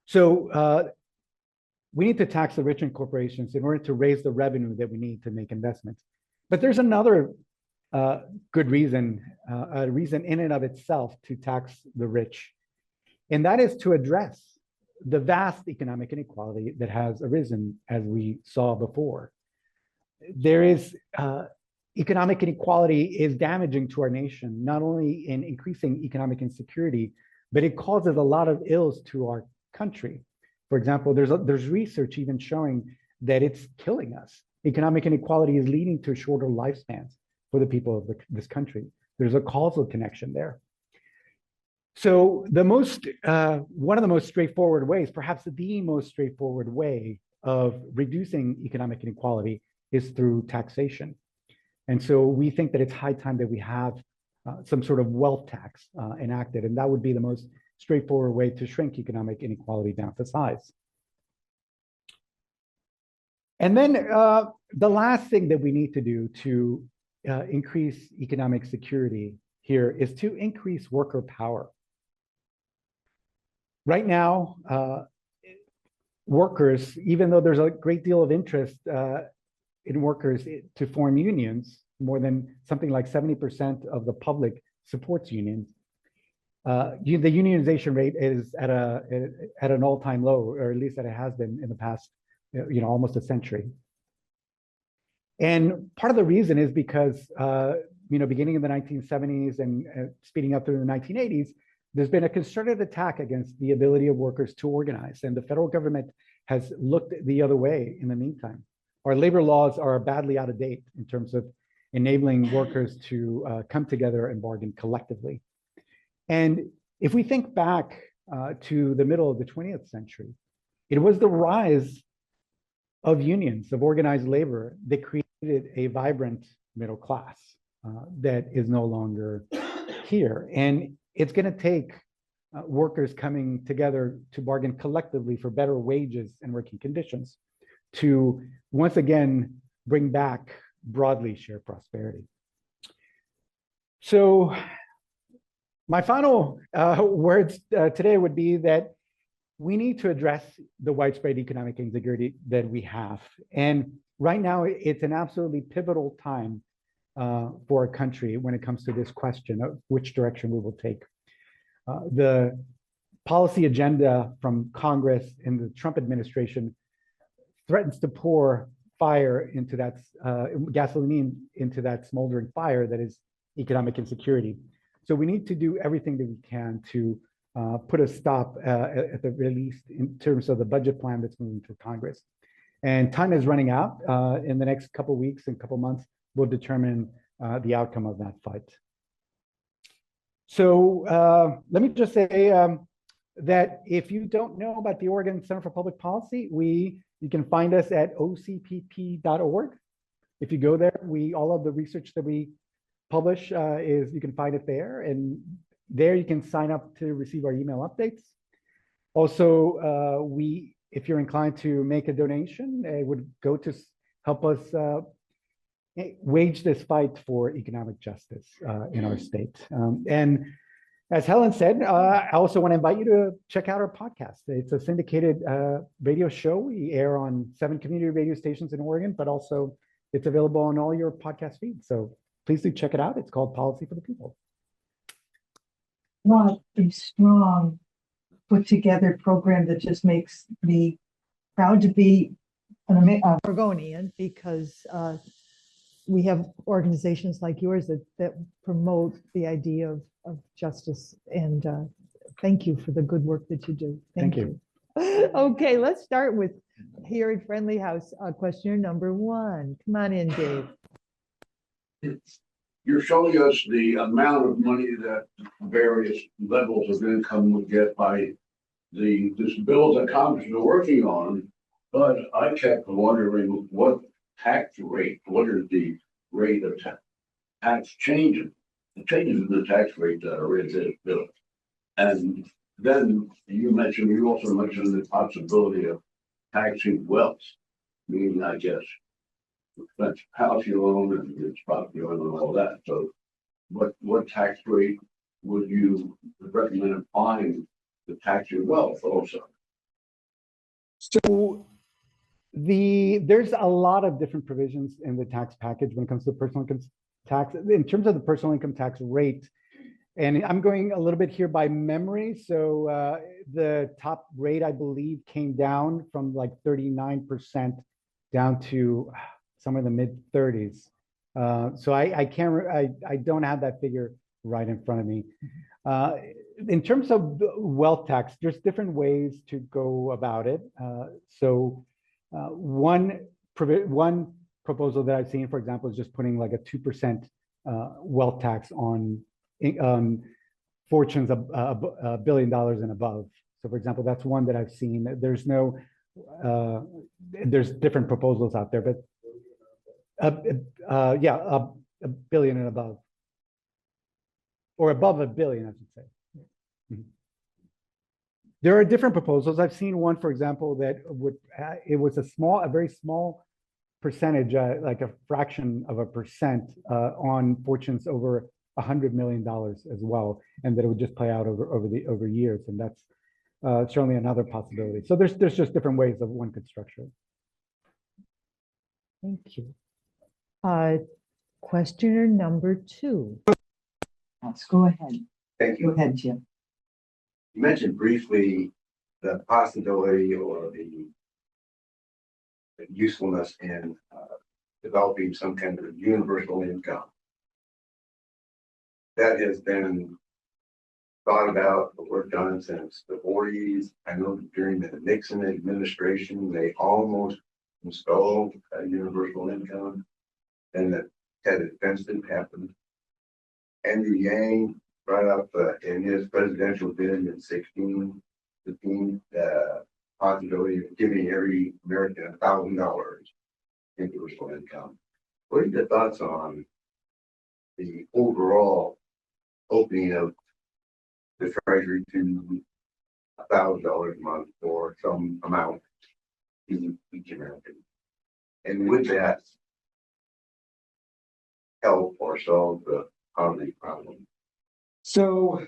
D: So we need to tax the rich and corporations in order to raise the revenue that we need to make investments. But there's another good reason, a reason in and of itself to tax the rich, and that is to address the vast economic inequality that has arisen, as we saw before. There is economic inequality is damaging to our nation, not only in increasing economic insecurity, but it causes a lot of ills to our country. For example, there's research even showing that it's killing us. Economic inequality is leading to shorter lifespans for the people of this country. There's a causal connection there. So one of the most straightforward ways, perhaps the most straightforward way of reducing economic inequality is through taxation. And so we think that it's high time that we have some sort of wealth tax enacted, and that would be the most straightforward way to shrink economic inequality down to size. And then the last thing that we need to do to increase economic security here is to increase worker power. Right now, workers, even though there's a great deal of interest in workers to form unions, more than something like 70% of the public supports unions. The unionization rate is at an all-time low, or at least that it has been in the past, almost a century. And part of the reason is because, beginning in the 1970s and speeding up through the 1980s, there's been a concerted attack against the ability of workers to organize, and the federal government has looked the other way in the meantime. Our labor laws are badly out of date in terms of enabling workers to come together and bargain collectively. And if we think back to the middle of the 20th century. It was the rise of unions, of organized labor, that created a vibrant middle class that is no longer here. And it's going to take workers coming together to bargain collectively for better wages and working conditions to once again bring back broadly shared prosperity. So my final words today would be that we need to address the widespread economic insecurity that we have. And right now, it's an absolutely pivotal time for a country when it comes to this question of which direction we will take. The policy agenda from Congress and the Trump administration threatens to pour fire into that, gasoline into that smoldering fire that is economic insecurity. So we need to do everything that we can to put a stop at the very least in terms of the budget plan that's moving through Congress. And time is running out. In the next couple of weeks and couple of months, will determine the outcome of that fight. So let me just say that if you don't know about the Oregon Center for Public Policy, you can find us at OCPP.org. If you go there, all of the research that we publish you can find it there, and there you can sign up to receive our email updates. Also, if you're inclined to make a donation, it would go to help us wage this fight for economic justice in our state. And as Helen said, I also want to invite you to check out our podcast. It's a syndicated radio show. We air on 7 community radio stations in Oregon, but also it's available on all your podcast feeds. So please do check it out. It's called Policy for the People.
E: What a strong, put together program that just makes me proud to be an
A: Oregonian, because we have organizations like yours that promote the idea of justice. And thank you for the good work that you do.
D: Thank you.
A: Okay, let's start with here at Friendly House, questioner number 1. Come on in, Dave.
F: You're showing us the amount of money that various levels of income would get by this bill that Congress is working on, but I kept wondering what tax rate, what is the rate of tax changes, the changes in the tax rate that are in this bill. And then you also mentioned the possibility of taxing wealth, meaning, I guess, that's house you own and it's property you own and all that. So what tax rate would you recommend applying to tax your wealth also?
D: So there's a lot of different provisions in the tax package when it comes to personal income tax. In terms of the personal income tax rate, and I'm going a little bit here by memory. So the top rate, I believe, came down from like 39% down to somewhere in the mid 30s. So I don't have that figure right in front of me. In terms of wealth tax, there's different ways to go about it. So one proposal that I've seen, for example, is just putting like a 2% wealth tax on fortunes of $1 billion and above. So for example, that's one that I've seen. There's different proposals out there, but $1 billion and above, or above $1 billion, I should say. Mm-hmm. There are different proposals. I've seen one, for example, that it was a very small percentage, like a fraction of a percent on fortunes over $100 million as well, and that it would just play out over years, and that's certainly another possibility. So there's just different ways that one could structure it.
A: Thank you. Questioner number 2.
E: Let's go ahead.
G: Thank
E: Go
G: you.
E: ahead, Jim.
G: You mentioned briefly the possibility or the usefulness in developing some kind of universal income. That has been thought about, worked on since the 40s. I know during the Nixon administration, they almost installed a universal income, and that had advanced happen. Andrew Yang brought up in his presidential bid in 16, possibility of giving every American $1,000 universal income. What are your thoughts on the overall opening of the treasury to $1,000 a month or some amount to each American? And would that help or solve the poverty problem?
D: So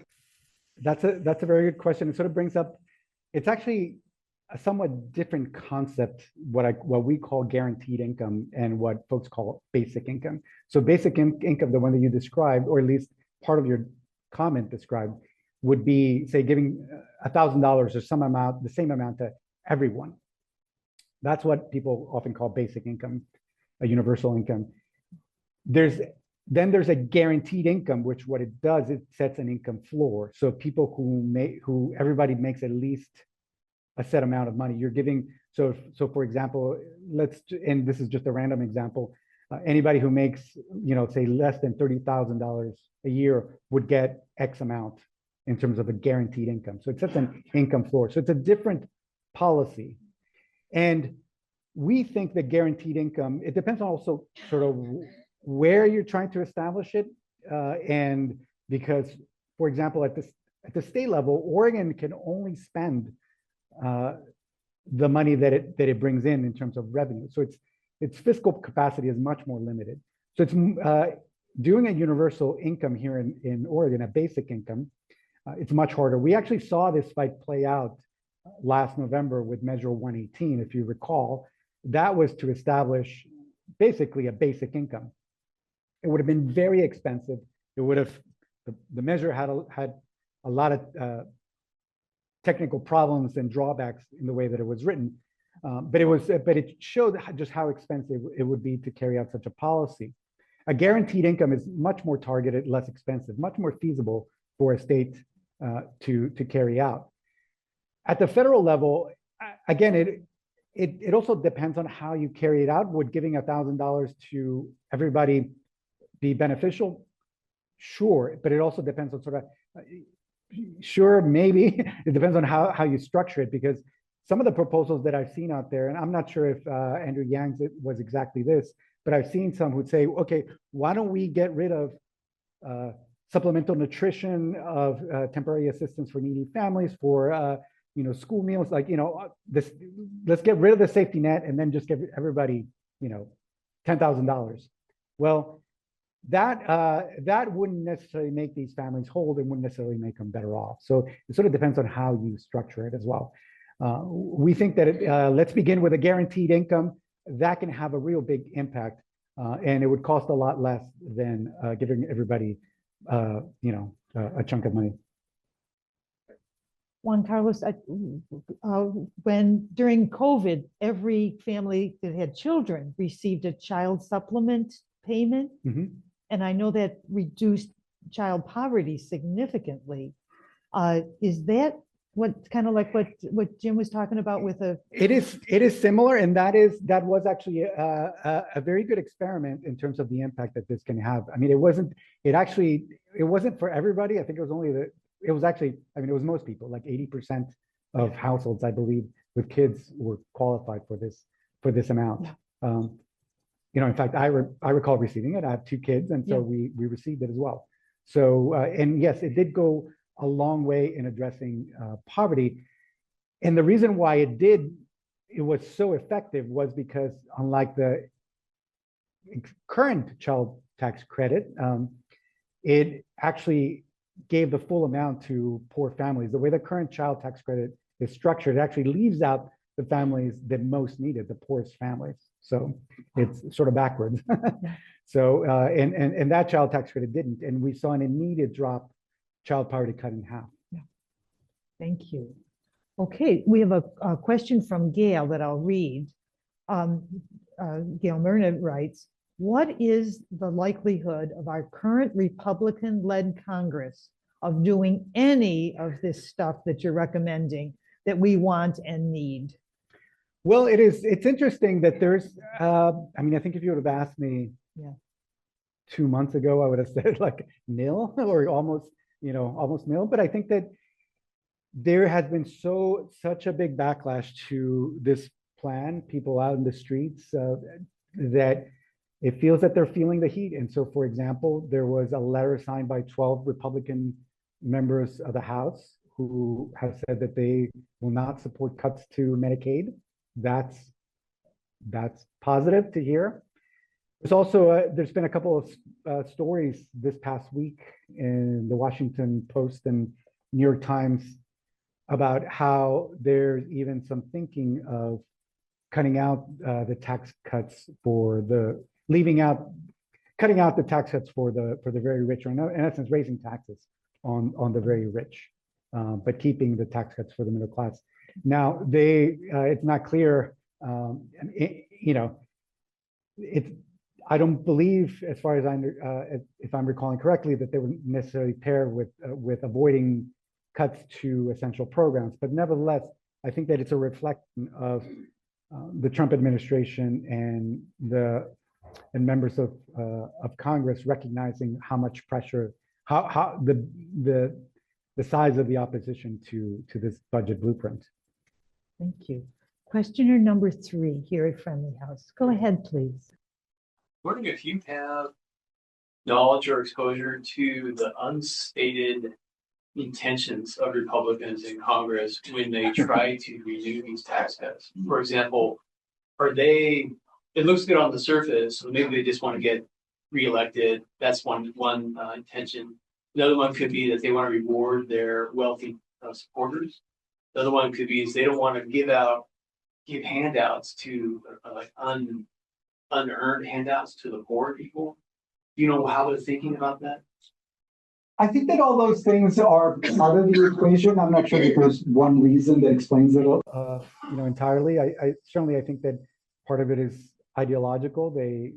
D: that's a very good question. It sort of brings up, it's actually a somewhat different concept, what we call guaranteed income and what folks call basic income. So basic income, the one that you described, or at least part of your comment described, would be, say, giving $1,000 or some amount, the same amount to everyone. That's what people often call basic income, a universal income. Then there's a guaranteed income, which what it does, it sets an income floor. So people who everybody makes at least a set amount of money, you're giving. So for example, and this is just a random example, anybody who makes, say less than $30,000 a year would get X amount in terms of a guaranteed income. So it sets an income floor. So it's a different policy. And we think that guaranteed income, it depends on also sort of where you're trying to establish it. And because, for example, at the state level, Oregon can only spend the money that it brings in terms of revenue. So its fiscal capacity is much more limited. So it's doing a universal income here in Oregon, a basic income, it's much harder. We actually saw this fight play out last November with Measure 118, if you recall. That was to establish basically a basic income. It would have been very expensive. It would have, the measure had a lot of technical problems and drawbacks in the way that it was written. But it showed just how expensive it would be to carry out such a policy. A guaranteed income is much more targeted, less expensive, much more feasible for a state to carry out. At the federal level, again, it also depends on how you carry it out. Would giving $1,000 to everybody be beneficial? Sure, but it also depends on sort of, sure, maybe. It depends on how you structure it, because some of the proposals that I've seen out there, and I'm not sure if Andrew Yang's it was exactly this, but I've seen some who'd say, okay, why don't we get rid of supplemental nutrition, of temporary assistance for needy families, for school meals, like, let's get rid of the safety net and then just give everybody, $10,000. Well, that wouldn't necessarily make these families whole. It wouldn't necessarily make them better off. So it sort of depends on how you structure it as well. We think that let's begin with a guaranteed income that can have a real big impact, and it would cost a lot less than giving everybody, a chunk of money.
A: Juan Carlos, when during COVID, every family that had children received a child supplement payment.
D: Mm-hmm.
A: And I know that reduced child poverty significantly. Is that kind of like what Jim was talking about with a? It
D: is similar, and that was actually a very good experiment in terms of the impact that this can have. I mean, it wasn't for everybody. I think it was it was most people, like 80% of households, I believe, with kids were qualified for this amount. In fact, I recall receiving it. I have 2 kids, and so we received it as well. So, and yes, it did go a long way in addressing poverty. And the reason why it was so effective was because, unlike the current child tax credit, it actually gave the full amount to poor families. The way the current child tax credit is structured, it actually leaves out the families that most need it, the poorest families. So it's sort of backwards. So, and that child tax credit didn't. And we saw an immediate drop, child poverty cut in half.
A: Yeah. Thank you. Okay, we have a question from Gail that I'll read. Gail Myrna writes, what is the likelihood of our current Republican-led Congress of doing any of this stuff that you're recommending that we want and need?
D: Well, it's interesting that there's, I think if you would have asked me 2 months ago, I would have said like nil or almost almost nil. But I think that there has been such a big backlash to this plan, people out in the streets, that it feels that they're feeling the heat. And so, for example, there was a letter signed by 12 Republican members of the House who have said that they will not support cuts to Medicaid. That's positive to hear. There's also there's been a couple of stories this past week in the Washington Post and New York Times about how there's even some thinking of cutting out the tax cuts cutting out the tax cuts for the very rich, or in essence raising taxes on the very rich, but keeping the tax cuts for the middle class. Now it's not clear, I don't believe, as far as if I'm recalling correctly, that they would necessarily pair with avoiding cuts to essential programs. But nevertheless, I think that it's a reflection of the Trump administration and members of Congress recognizing how much pressure, how the size of the opposition to this budget blueprint.
A: Thank you. Questioner number 3 here at Friendly House. Go ahead, please.
H: Wondering if you have knowledge or exposure to the unstated intentions of Republicans in Congress when they try to renew these tax cuts. For example, it looks good on the surface, so maybe they just want to get reelected. That's one intention. Another one could be that they want to reward their wealthy supporters. The other one could be is they don't want to give handouts to unearned handouts to the poor people. Do you know how they're thinking about that?
I: I think that all those things are part of the equation. I'm not sure that there's one reason that explains it
D: entirely. I certainly think that part of it is ideological. They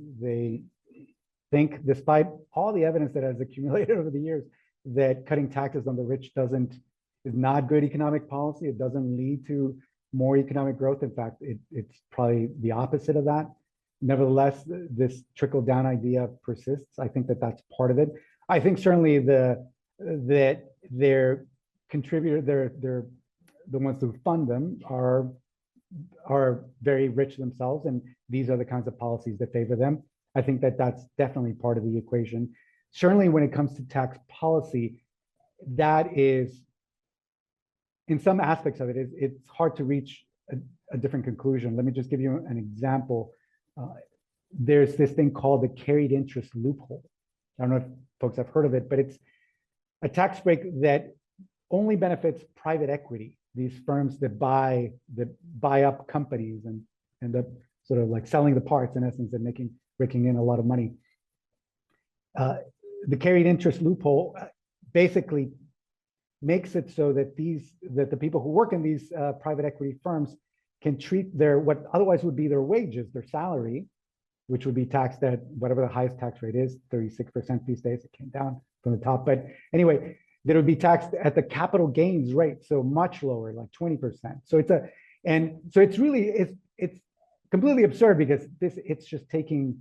D: think, despite all the evidence that has accumulated over the years, that cutting taxes on the rich is not good economic policy. It doesn't lead to more economic growth. In fact, it's probably the opposite of that. Nevertheless, this trickle-down idea persists. I think that that's part of it. I think certainly that their contributor, they're the ones who fund them are very rich themselves, and these are the kinds of policies that favor them. I think that that's definitely part of the equation. Certainly, when it comes to tax policy, that is, in some aspects of it, it's hard to reach a different conclusion. Let me just give you an example. There's this thing called the carried interest loophole. I don't know if folks have heard of it, but it's a tax break that only benefits private equity, these firms that buy up companies and end up sort of like selling the parts in essence and raking in a lot of money. The carried interest loophole basically makes it so that the people who work in these private equity firms can treat what otherwise would be their wages, their salary, which would be taxed at whatever the highest tax rate is, 36% these days. It came down from the top, but anyway, that would be taxed at the capital gains rate, so much lower, like 20%. So it's completely absurd because it's just treating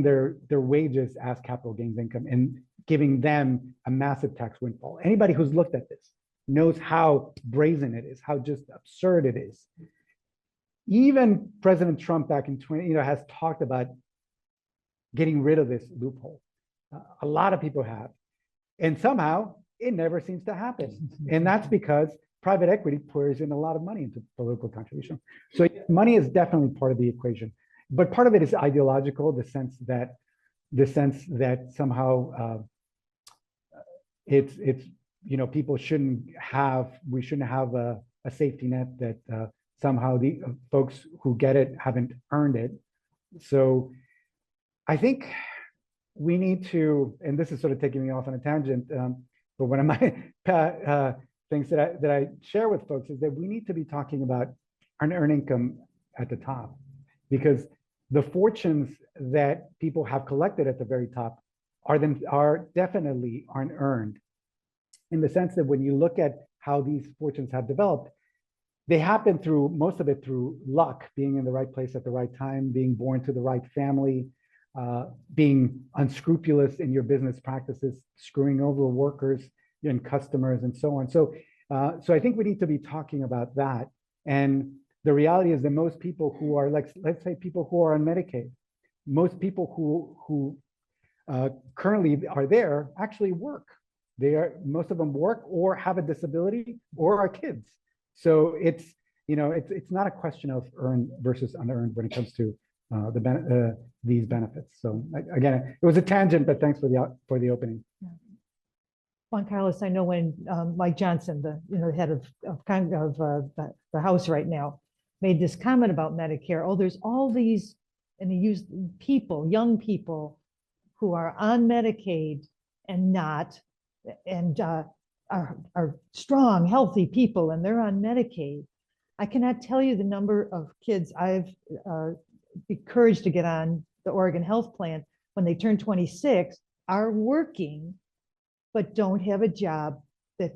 D: their wages as capital gains income and giving them a massive tax windfall. Anybody who's looked at this knows how brazen it is, how just absurd it is. Even President Trump back in has talked about getting rid of this loophole. A lot of people have, and somehow it never seems to happen. And that's because private equity pours in a lot of money into political contribution. So money is definitely part of the equation, but part of it is ideological, the sense that somehow it's we shouldn't have a safety net, that somehow the folks who get it haven't earned it. So I think we need to, and this is sort of taking me off on a tangent, but one of my things that I share with folks is that we need to be talking about earned income at the top, because the fortunes that people have collected at the very top are definitely unearned, in the sense that when you look at how these fortunes have developed, they happen most of it through luck, being in the right place at the right time, being born to the right family, being unscrupulous in your business practices, screwing over workers and customers and so on. So I think we need to be talking about that. And the reality is that most people who are, like, let's say people who are on Medicaid, most people who currently are there actually work. Most of them work or have a disability or are kids. So it's not a question of earned versus unearned when it comes to these benefits. So again, it was a tangent, but thanks for the opening.
A: Juan Carlos, I know when Mike Johnson, the head of the House right now, made this comment about Medicare. Oh, there's all these, and he used people, young people, who are on Medicaid and not, and are strong, healthy people, and they're on Medicaid. I cannot tell you the number of kids I've encouraged to get on the Oregon Health Plan when they turn 26, are working, but don't have a job that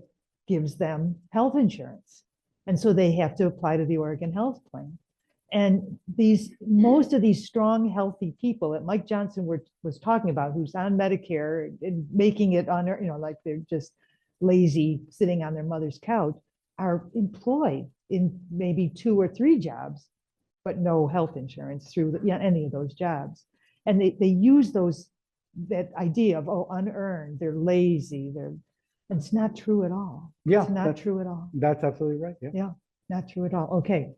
A: gives them health insurance. And so they have to apply to the Oregon Health Plan. And most of these strong, healthy people that Mike Johnson was talking about, who's on Medicare and making it on, like they're just lazy sitting on their mother's couch, are employed in maybe 2 or 3 jobs, but no health insurance through any of those jobs. And they use that idea of, oh, unearned, they're lazy, and it's not true at all.
D: Yeah,
A: it's not true at all.
D: That's absolutely right. Yeah.
A: Yeah, not true at all. Okay.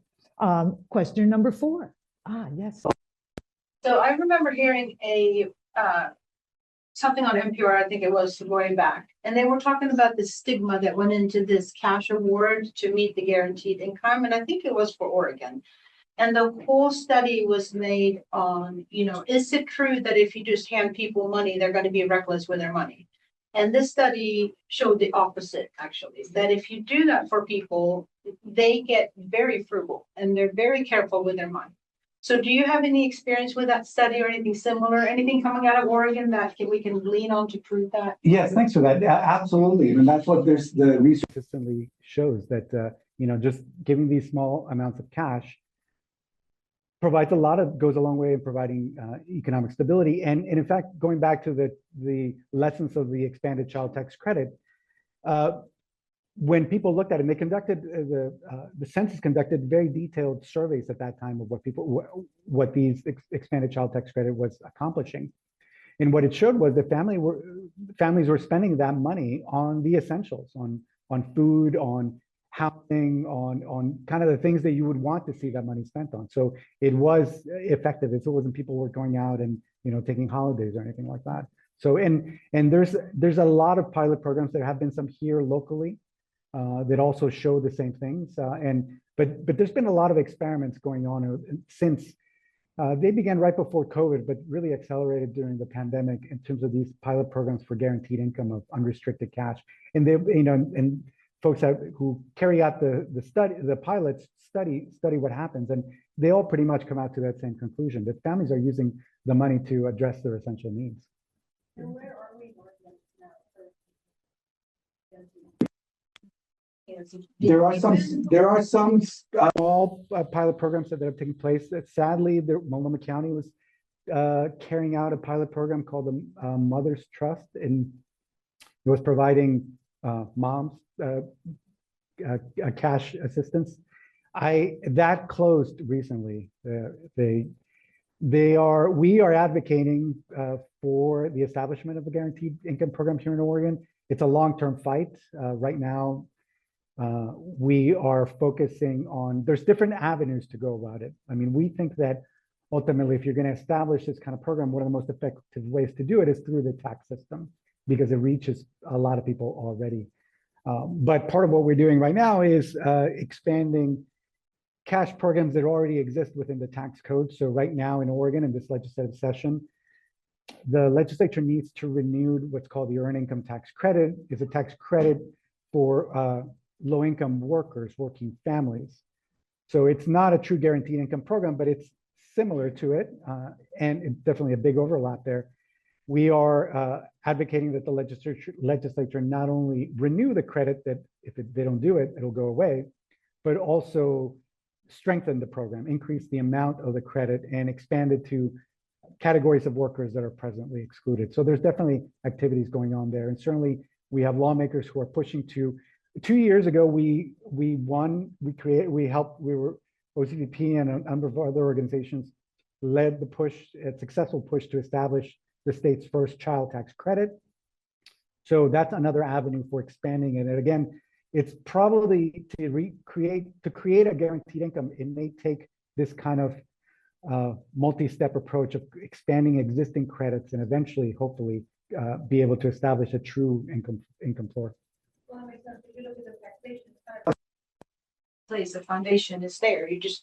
A: Question number 4. Yes.
J: So I remember hearing something on NPR, I think it was going back, and they were talking about the stigma that went into this cash award to meet the guaranteed income, and I think it was for Oregon. And the whole study was made on, is it true that if you just hand people money, they're going to be reckless with their money? And this study showed the opposite, actually, that if you do that for people, they get very frugal and they're very careful with their money. So do you have any experience with that study or anything similar, anything coming out of Oregon that we can lean on to prove that?
I: Yes, thanks for that. Absolutely. I mean, that's what the research
D: Consistently shows that, just giving these small amounts of cash goes a long way in providing economic stability. And in fact, going back to the lessons of the expanded child tax credit, when people looked at it, they conducted the census conducted very detailed surveys at that time of what these expanded child tax credit was accomplishing. And what it showed was that families were spending that money on the essentials, on food, on housing, on kind of the things that you would want to see that money spent on. So it was effective. It wasn't people were going out and taking holidays or anything like that. So and there's a lot of pilot programs. There have been some here locally that also show the same things. But there's been a lot of experiments going on since they began right before COVID, but really accelerated during the pandemic in terms of these pilot programs for guaranteed income of unrestricted cash. And they, and folks who carry out the pilots study what happens, and they all pretty much come out to that same conclusion, that families are using the money to address their essential needs.
J: And where are we now?
I: there are some
D: All pilot programs that have taken place. Sadly, Multnomah County was carrying out a pilot program called the Mother's Trust, and it was providing moms cash assistance. That closed recently. We are advocating for the establishment of a guaranteed income program here in Oregon. It's a long-term fight. Right now, we are focusing on, there's different avenues to go about it. I mean, we think that ultimately, if you're going to establish this kind of program, one of the most effective ways to do it is through the tax system, because it reaches a lot of people already. But part of what we're doing right now is expanding cash programs that already exist within the tax code. So right now in Oregon, in this legislative session, the legislature needs to renew what's called the Earned Income Tax Credit. It's a tax credit for low-income workers, working families. So it's not a true guaranteed income program, but it's similar to it, and it's definitely a big overlap there. We are advocating that the legislature not only renew the credit, that if they don't do it, it'll go away, but also strengthen the program, increase the amount of the credit, and expand it to categories of workers that are presently excluded. So there's definitely activities going on there. And certainly we have lawmakers who are pushing to, 2 years ago, we helped, OCPP and a number of other organizations led the push, a successful push to establish the state's first child tax credit. So that's another avenue for expanding it. And again, it's probably to create a guaranteed income. It may take this kind of multi-step approach of expanding existing credits and eventually, hopefully, be able to establish a true income floor.
J: Well, that makes sense. If you look at the taxation, place, the foundation is there. You just,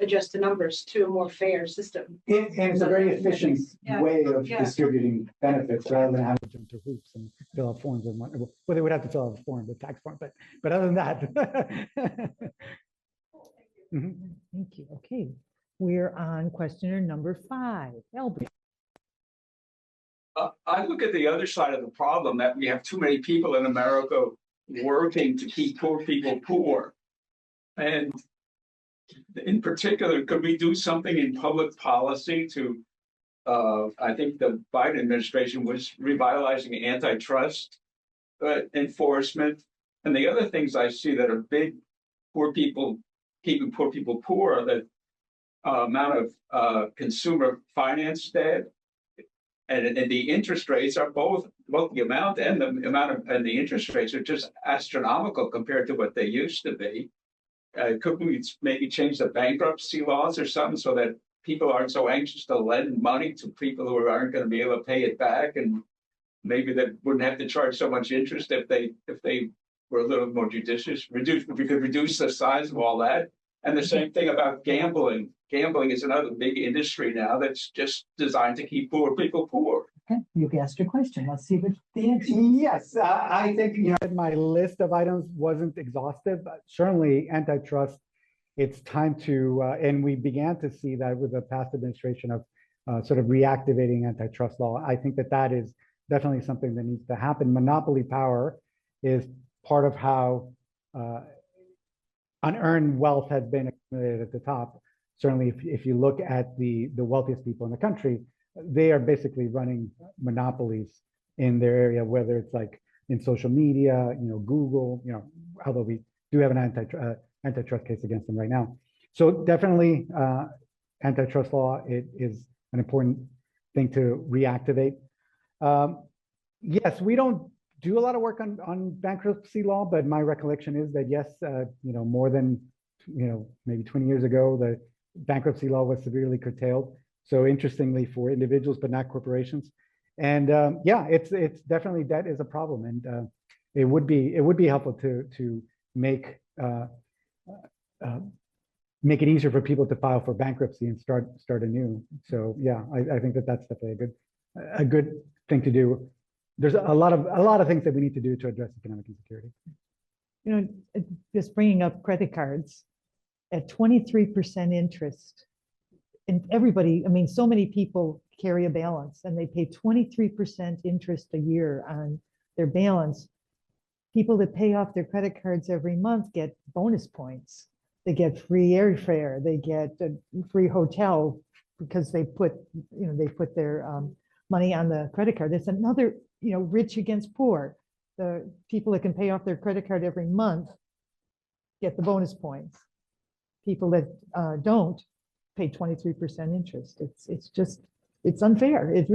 J: adjust the numbers to a more fair system.
I: And it's a very efficient
J: Yeah.
I: way of
J: Yeah.
I: distributing benefits rather than having
D: To jump through hoops and fill out forms and well, they would have to fill out a form, the tax form, but other than that. Mhm.
A: Thank you. Okay, we're on questioner number 5. Albert.
K: I look at the other side of the problem that we have too many people in America working to keep poor people poor. And in particular, could we do something in public policy to, I think the Biden administration was revitalizing antitrust enforcement. And the other things I see that are big, keeping poor people poor, are the amount of consumer finance debt. And the interest rates are both the amount and the interest rates are just astronomical compared to what they used to be. Could we maybe change the bankruptcy laws or something so that people aren't so anxious to lend money to people who aren't going to be able to pay it back, and maybe they wouldn't have to charge so much interest if they were a little more judicious. We could reduce the size of all that. And the same thing about gambling. Gambling is another big industry now that's just designed to keep poor people poor.
E: Okay, you've asked your question. Let's see what the answer.
I: Yes, I think,
D: My list of items wasn't exhaustive, but certainly antitrust, it's time to, and we began to see that with the past administration of sort of reactivating antitrust law. I think that is definitely something that needs to happen. Monopoly power is part of how unearned wealth has been accumulated at the top. Certainly, if you look at the wealthiest people in the country, they are basically running monopolies in their area, whether it's like in social media, Google, although we do have an antitrust case against them right now. So definitely antitrust law, it is an important thing to reactivate. Yes, we don't do a lot of work on bankruptcy law, but my recollection is that yes, more than, maybe 20 years ago, the bankruptcy law was severely curtailed. So interestingly for individuals, but not corporations. And yeah, it's definitely, that is a problem. And it would be helpful to make it easier for people to file for bankruptcy and start anew. So yeah, I think that's definitely a good thing to do. There's a lot of things that we need to do to address economic insecurity.
A: Just bringing up credit cards at 23% interest. And everybody, so many people carry a balance and they pay 23% interest a year on their balance. People that pay off their credit cards every month get bonus points. They get free airfare. They get a free hotel because they put their money on the credit card. That's another, rich against poor. The people that can pay off their credit card every month get the bonus points. People that don't pay 23% interest. It's unfair. It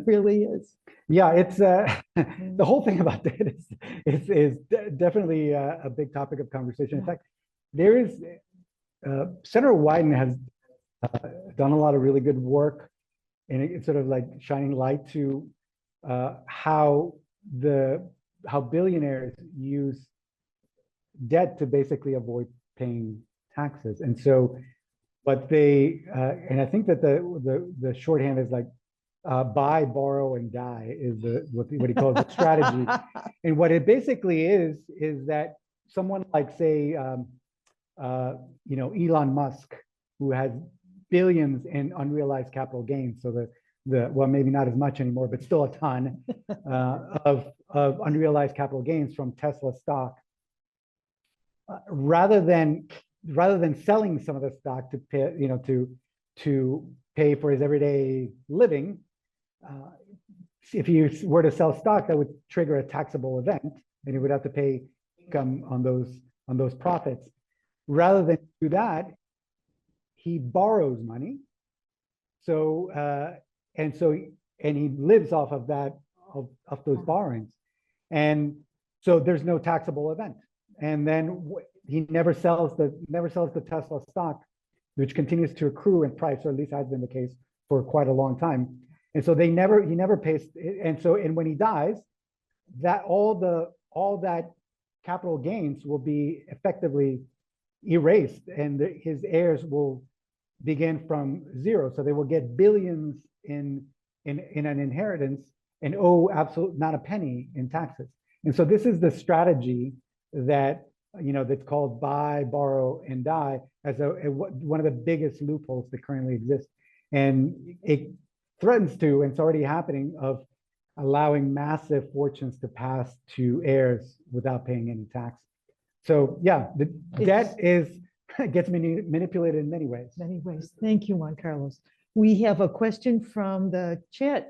A: really is.
D: Yeah, it's the whole thing about that is definitely a big topic of conversation. In fact, there is Senator Wyden has done a lot of really good work, and it's sort of like shining light to how billionaires use debt to basically avoid paying taxes. And so what they and I think that the shorthand is like buy, borrow, and die is what he calls the strategy. And what it basically is that someone like, say, Elon Musk, who has billions in unrealized capital gains, so well, maybe not as much anymore, but still a ton of unrealized capital gains from Tesla stock. Rather than selling some of the stock to pay for his everyday living. If he were to sell stock, that would trigger a taxable event, and he would have to pay income on those profits. Rather than do that, he borrows money. So and he lives off of that of those borrowings, and so there's no taxable event. And then he never sells the Tesla stock, which continues to accrue in price, or at least has been the case for quite a long time. And so he never pays. And when he dies, that all that capital gains will be effectively erased, and his heirs will begin from zero. So they will get billions in an inheritance and owe not a penny in taxes. And so this is the strategy that, that's called buy, borrow, and die, as one of the biggest loopholes that currently exist. And it threatens to, and it's already happening, of allowing massive fortunes to pass to heirs without paying any tax. So yeah, the debt gets manipulated in many ways.
A: Many ways. Thank you, Juan Carlos. We have a question from the chat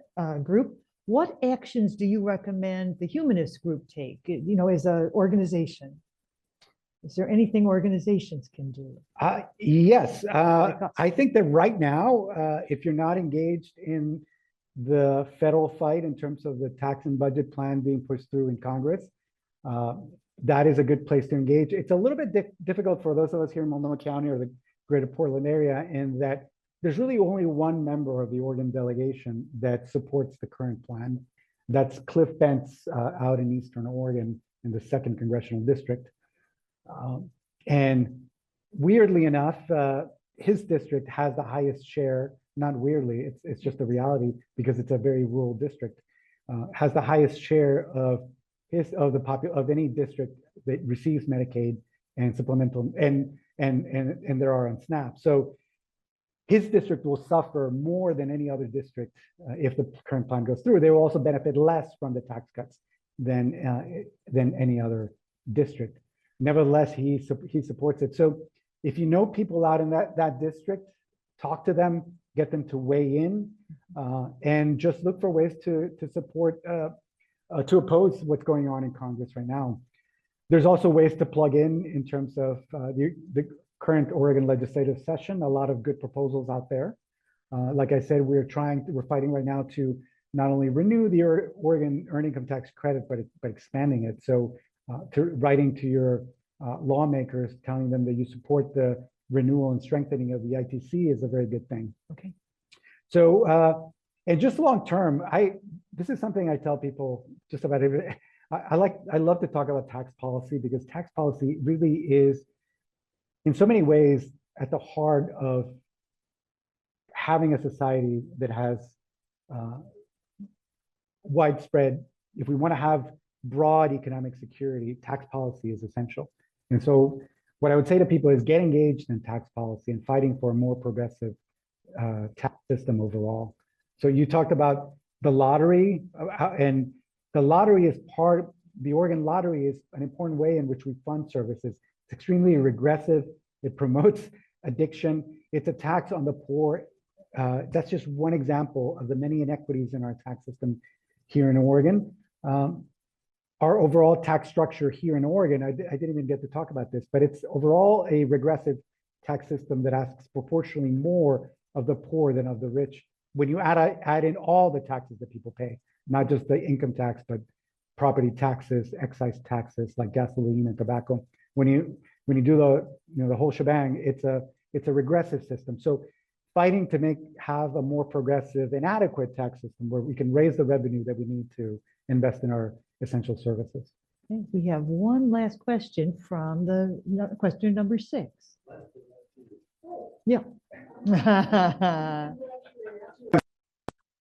A: group. What actions do you recommend the humanist group take, as an organization? Is there anything organizations can do?
D: Yes. I think that right now, if you're not engaged in the federal fight in terms of the tax and budget plan being pushed through in Congress, that is a good place to engage. It's a little bit difficult for those of us here in Multnomah County or the greater Portland area, in that there's really only one member of the Oregon delegation that supports the current plan. That's Cliff Bentz out in Eastern Oregon in the 2nd Congressional District. And weirdly enough, his district has the highest share. Not weirdly, it's just a reality, because it's a very rural district. Has the highest share of any district that receives Medicaid and supplemental, and there are on SNAP. So his district will suffer more than any other district if the current plan goes through. They will also benefit less from the tax cuts than any other district. Nevertheless, he supports it. So if you know people out in that district, talk to them, get them to weigh in, and just look for ways to support, to oppose what's going on in Congress right now. There's also ways to plug in terms of the current Oregon legislative session. A lot of good proposals out there. Like I said, we're fighting right now to not only renew the Oregon earned income tax credit, but expanding it. So writing to your lawmakers, telling them that you support the renewal and strengthening of the ITC is a very good thing.
A: Okay.
D: So, and just long term, this is something I tell people just about everything. I love to talk about tax policy, because tax policy really is, in so many ways, at the heart of having a society that has widespread, if we want to have broad economic security, tax policy is essential. And so what I would say to people is get engaged in tax policy and fighting for a more progressive tax system overall. So you talked about the lottery, and the lottery is the Oregon lottery is an important way in which we fund services. It's extremely regressive. It promotes addiction. It's a tax on the poor. That's just one example of the many inequities in our tax system here in Oregon. Our overall tax structure here in Oregon, I didn't even get to talk about this, but it's overall a regressive tax system that asks proportionally more of the poor than of the rich. When you add in all the taxes that people pay, not just the income tax, but property taxes, excise taxes like gasoline and tobacco. When you do the whole shebang, it's a regressive system. So fighting to have a more progressive and adequate tax system where we can raise the revenue that we need to invest in our essential services.
A: Okay, we have one last question from question number 6. Yeah.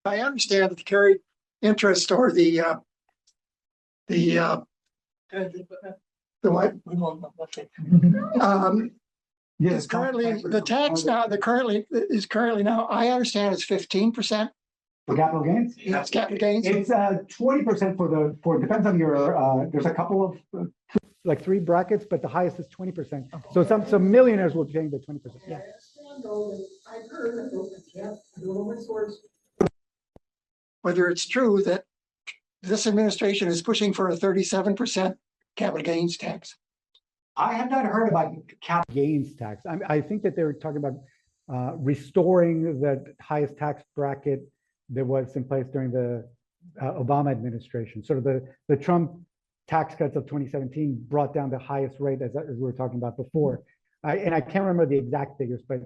B: I understand that the carried interest, or the what?
I: Yes,
B: Is currently the tax now. Is currently now. I understand it's 15%.
I: For capital gains?
B: Yes, capital gains.
I: It's 20% for depends on your, there's a couple of
D: like 3 brackets, but the highest is 20%. So some millionaires will be paying the 20%.
A: Yeah.
B: I've heard whether it's true that this administration is pushing for a 37% capital gains tax.
I: I have not heard about cap.
D: Gains tax. I think that they were talking about restoring the highest tax bracket that was in place during the Obama administration. Sort of the Trump tax cuts of 2017 brought down the highest rate, as we were talking about before. And I can't remember the exact figures, but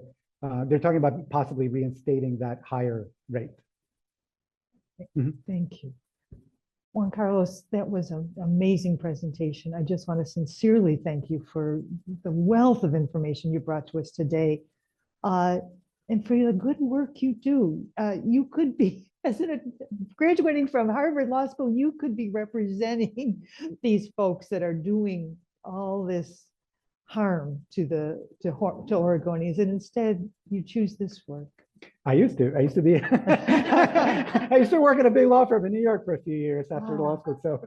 D: they're talking about possibly reinstating that higher rate.
A: Thank you. Juan Carlos, that was an amazing presentation. I just want to sincerely thank you for the wealth of information you brought to us today, and for the good work you do. You could be, as graduating from Harvard Law School, you could be representing these folks that are doing all this harm to Oregonians, and instead you choose this work.
D: I used to be, I used to work at a big law firm in New York for a few years after law school. So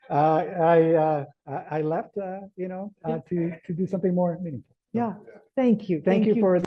D: I left, to do something more meaningful.
A: Yeah, thank you.
D: Thank you for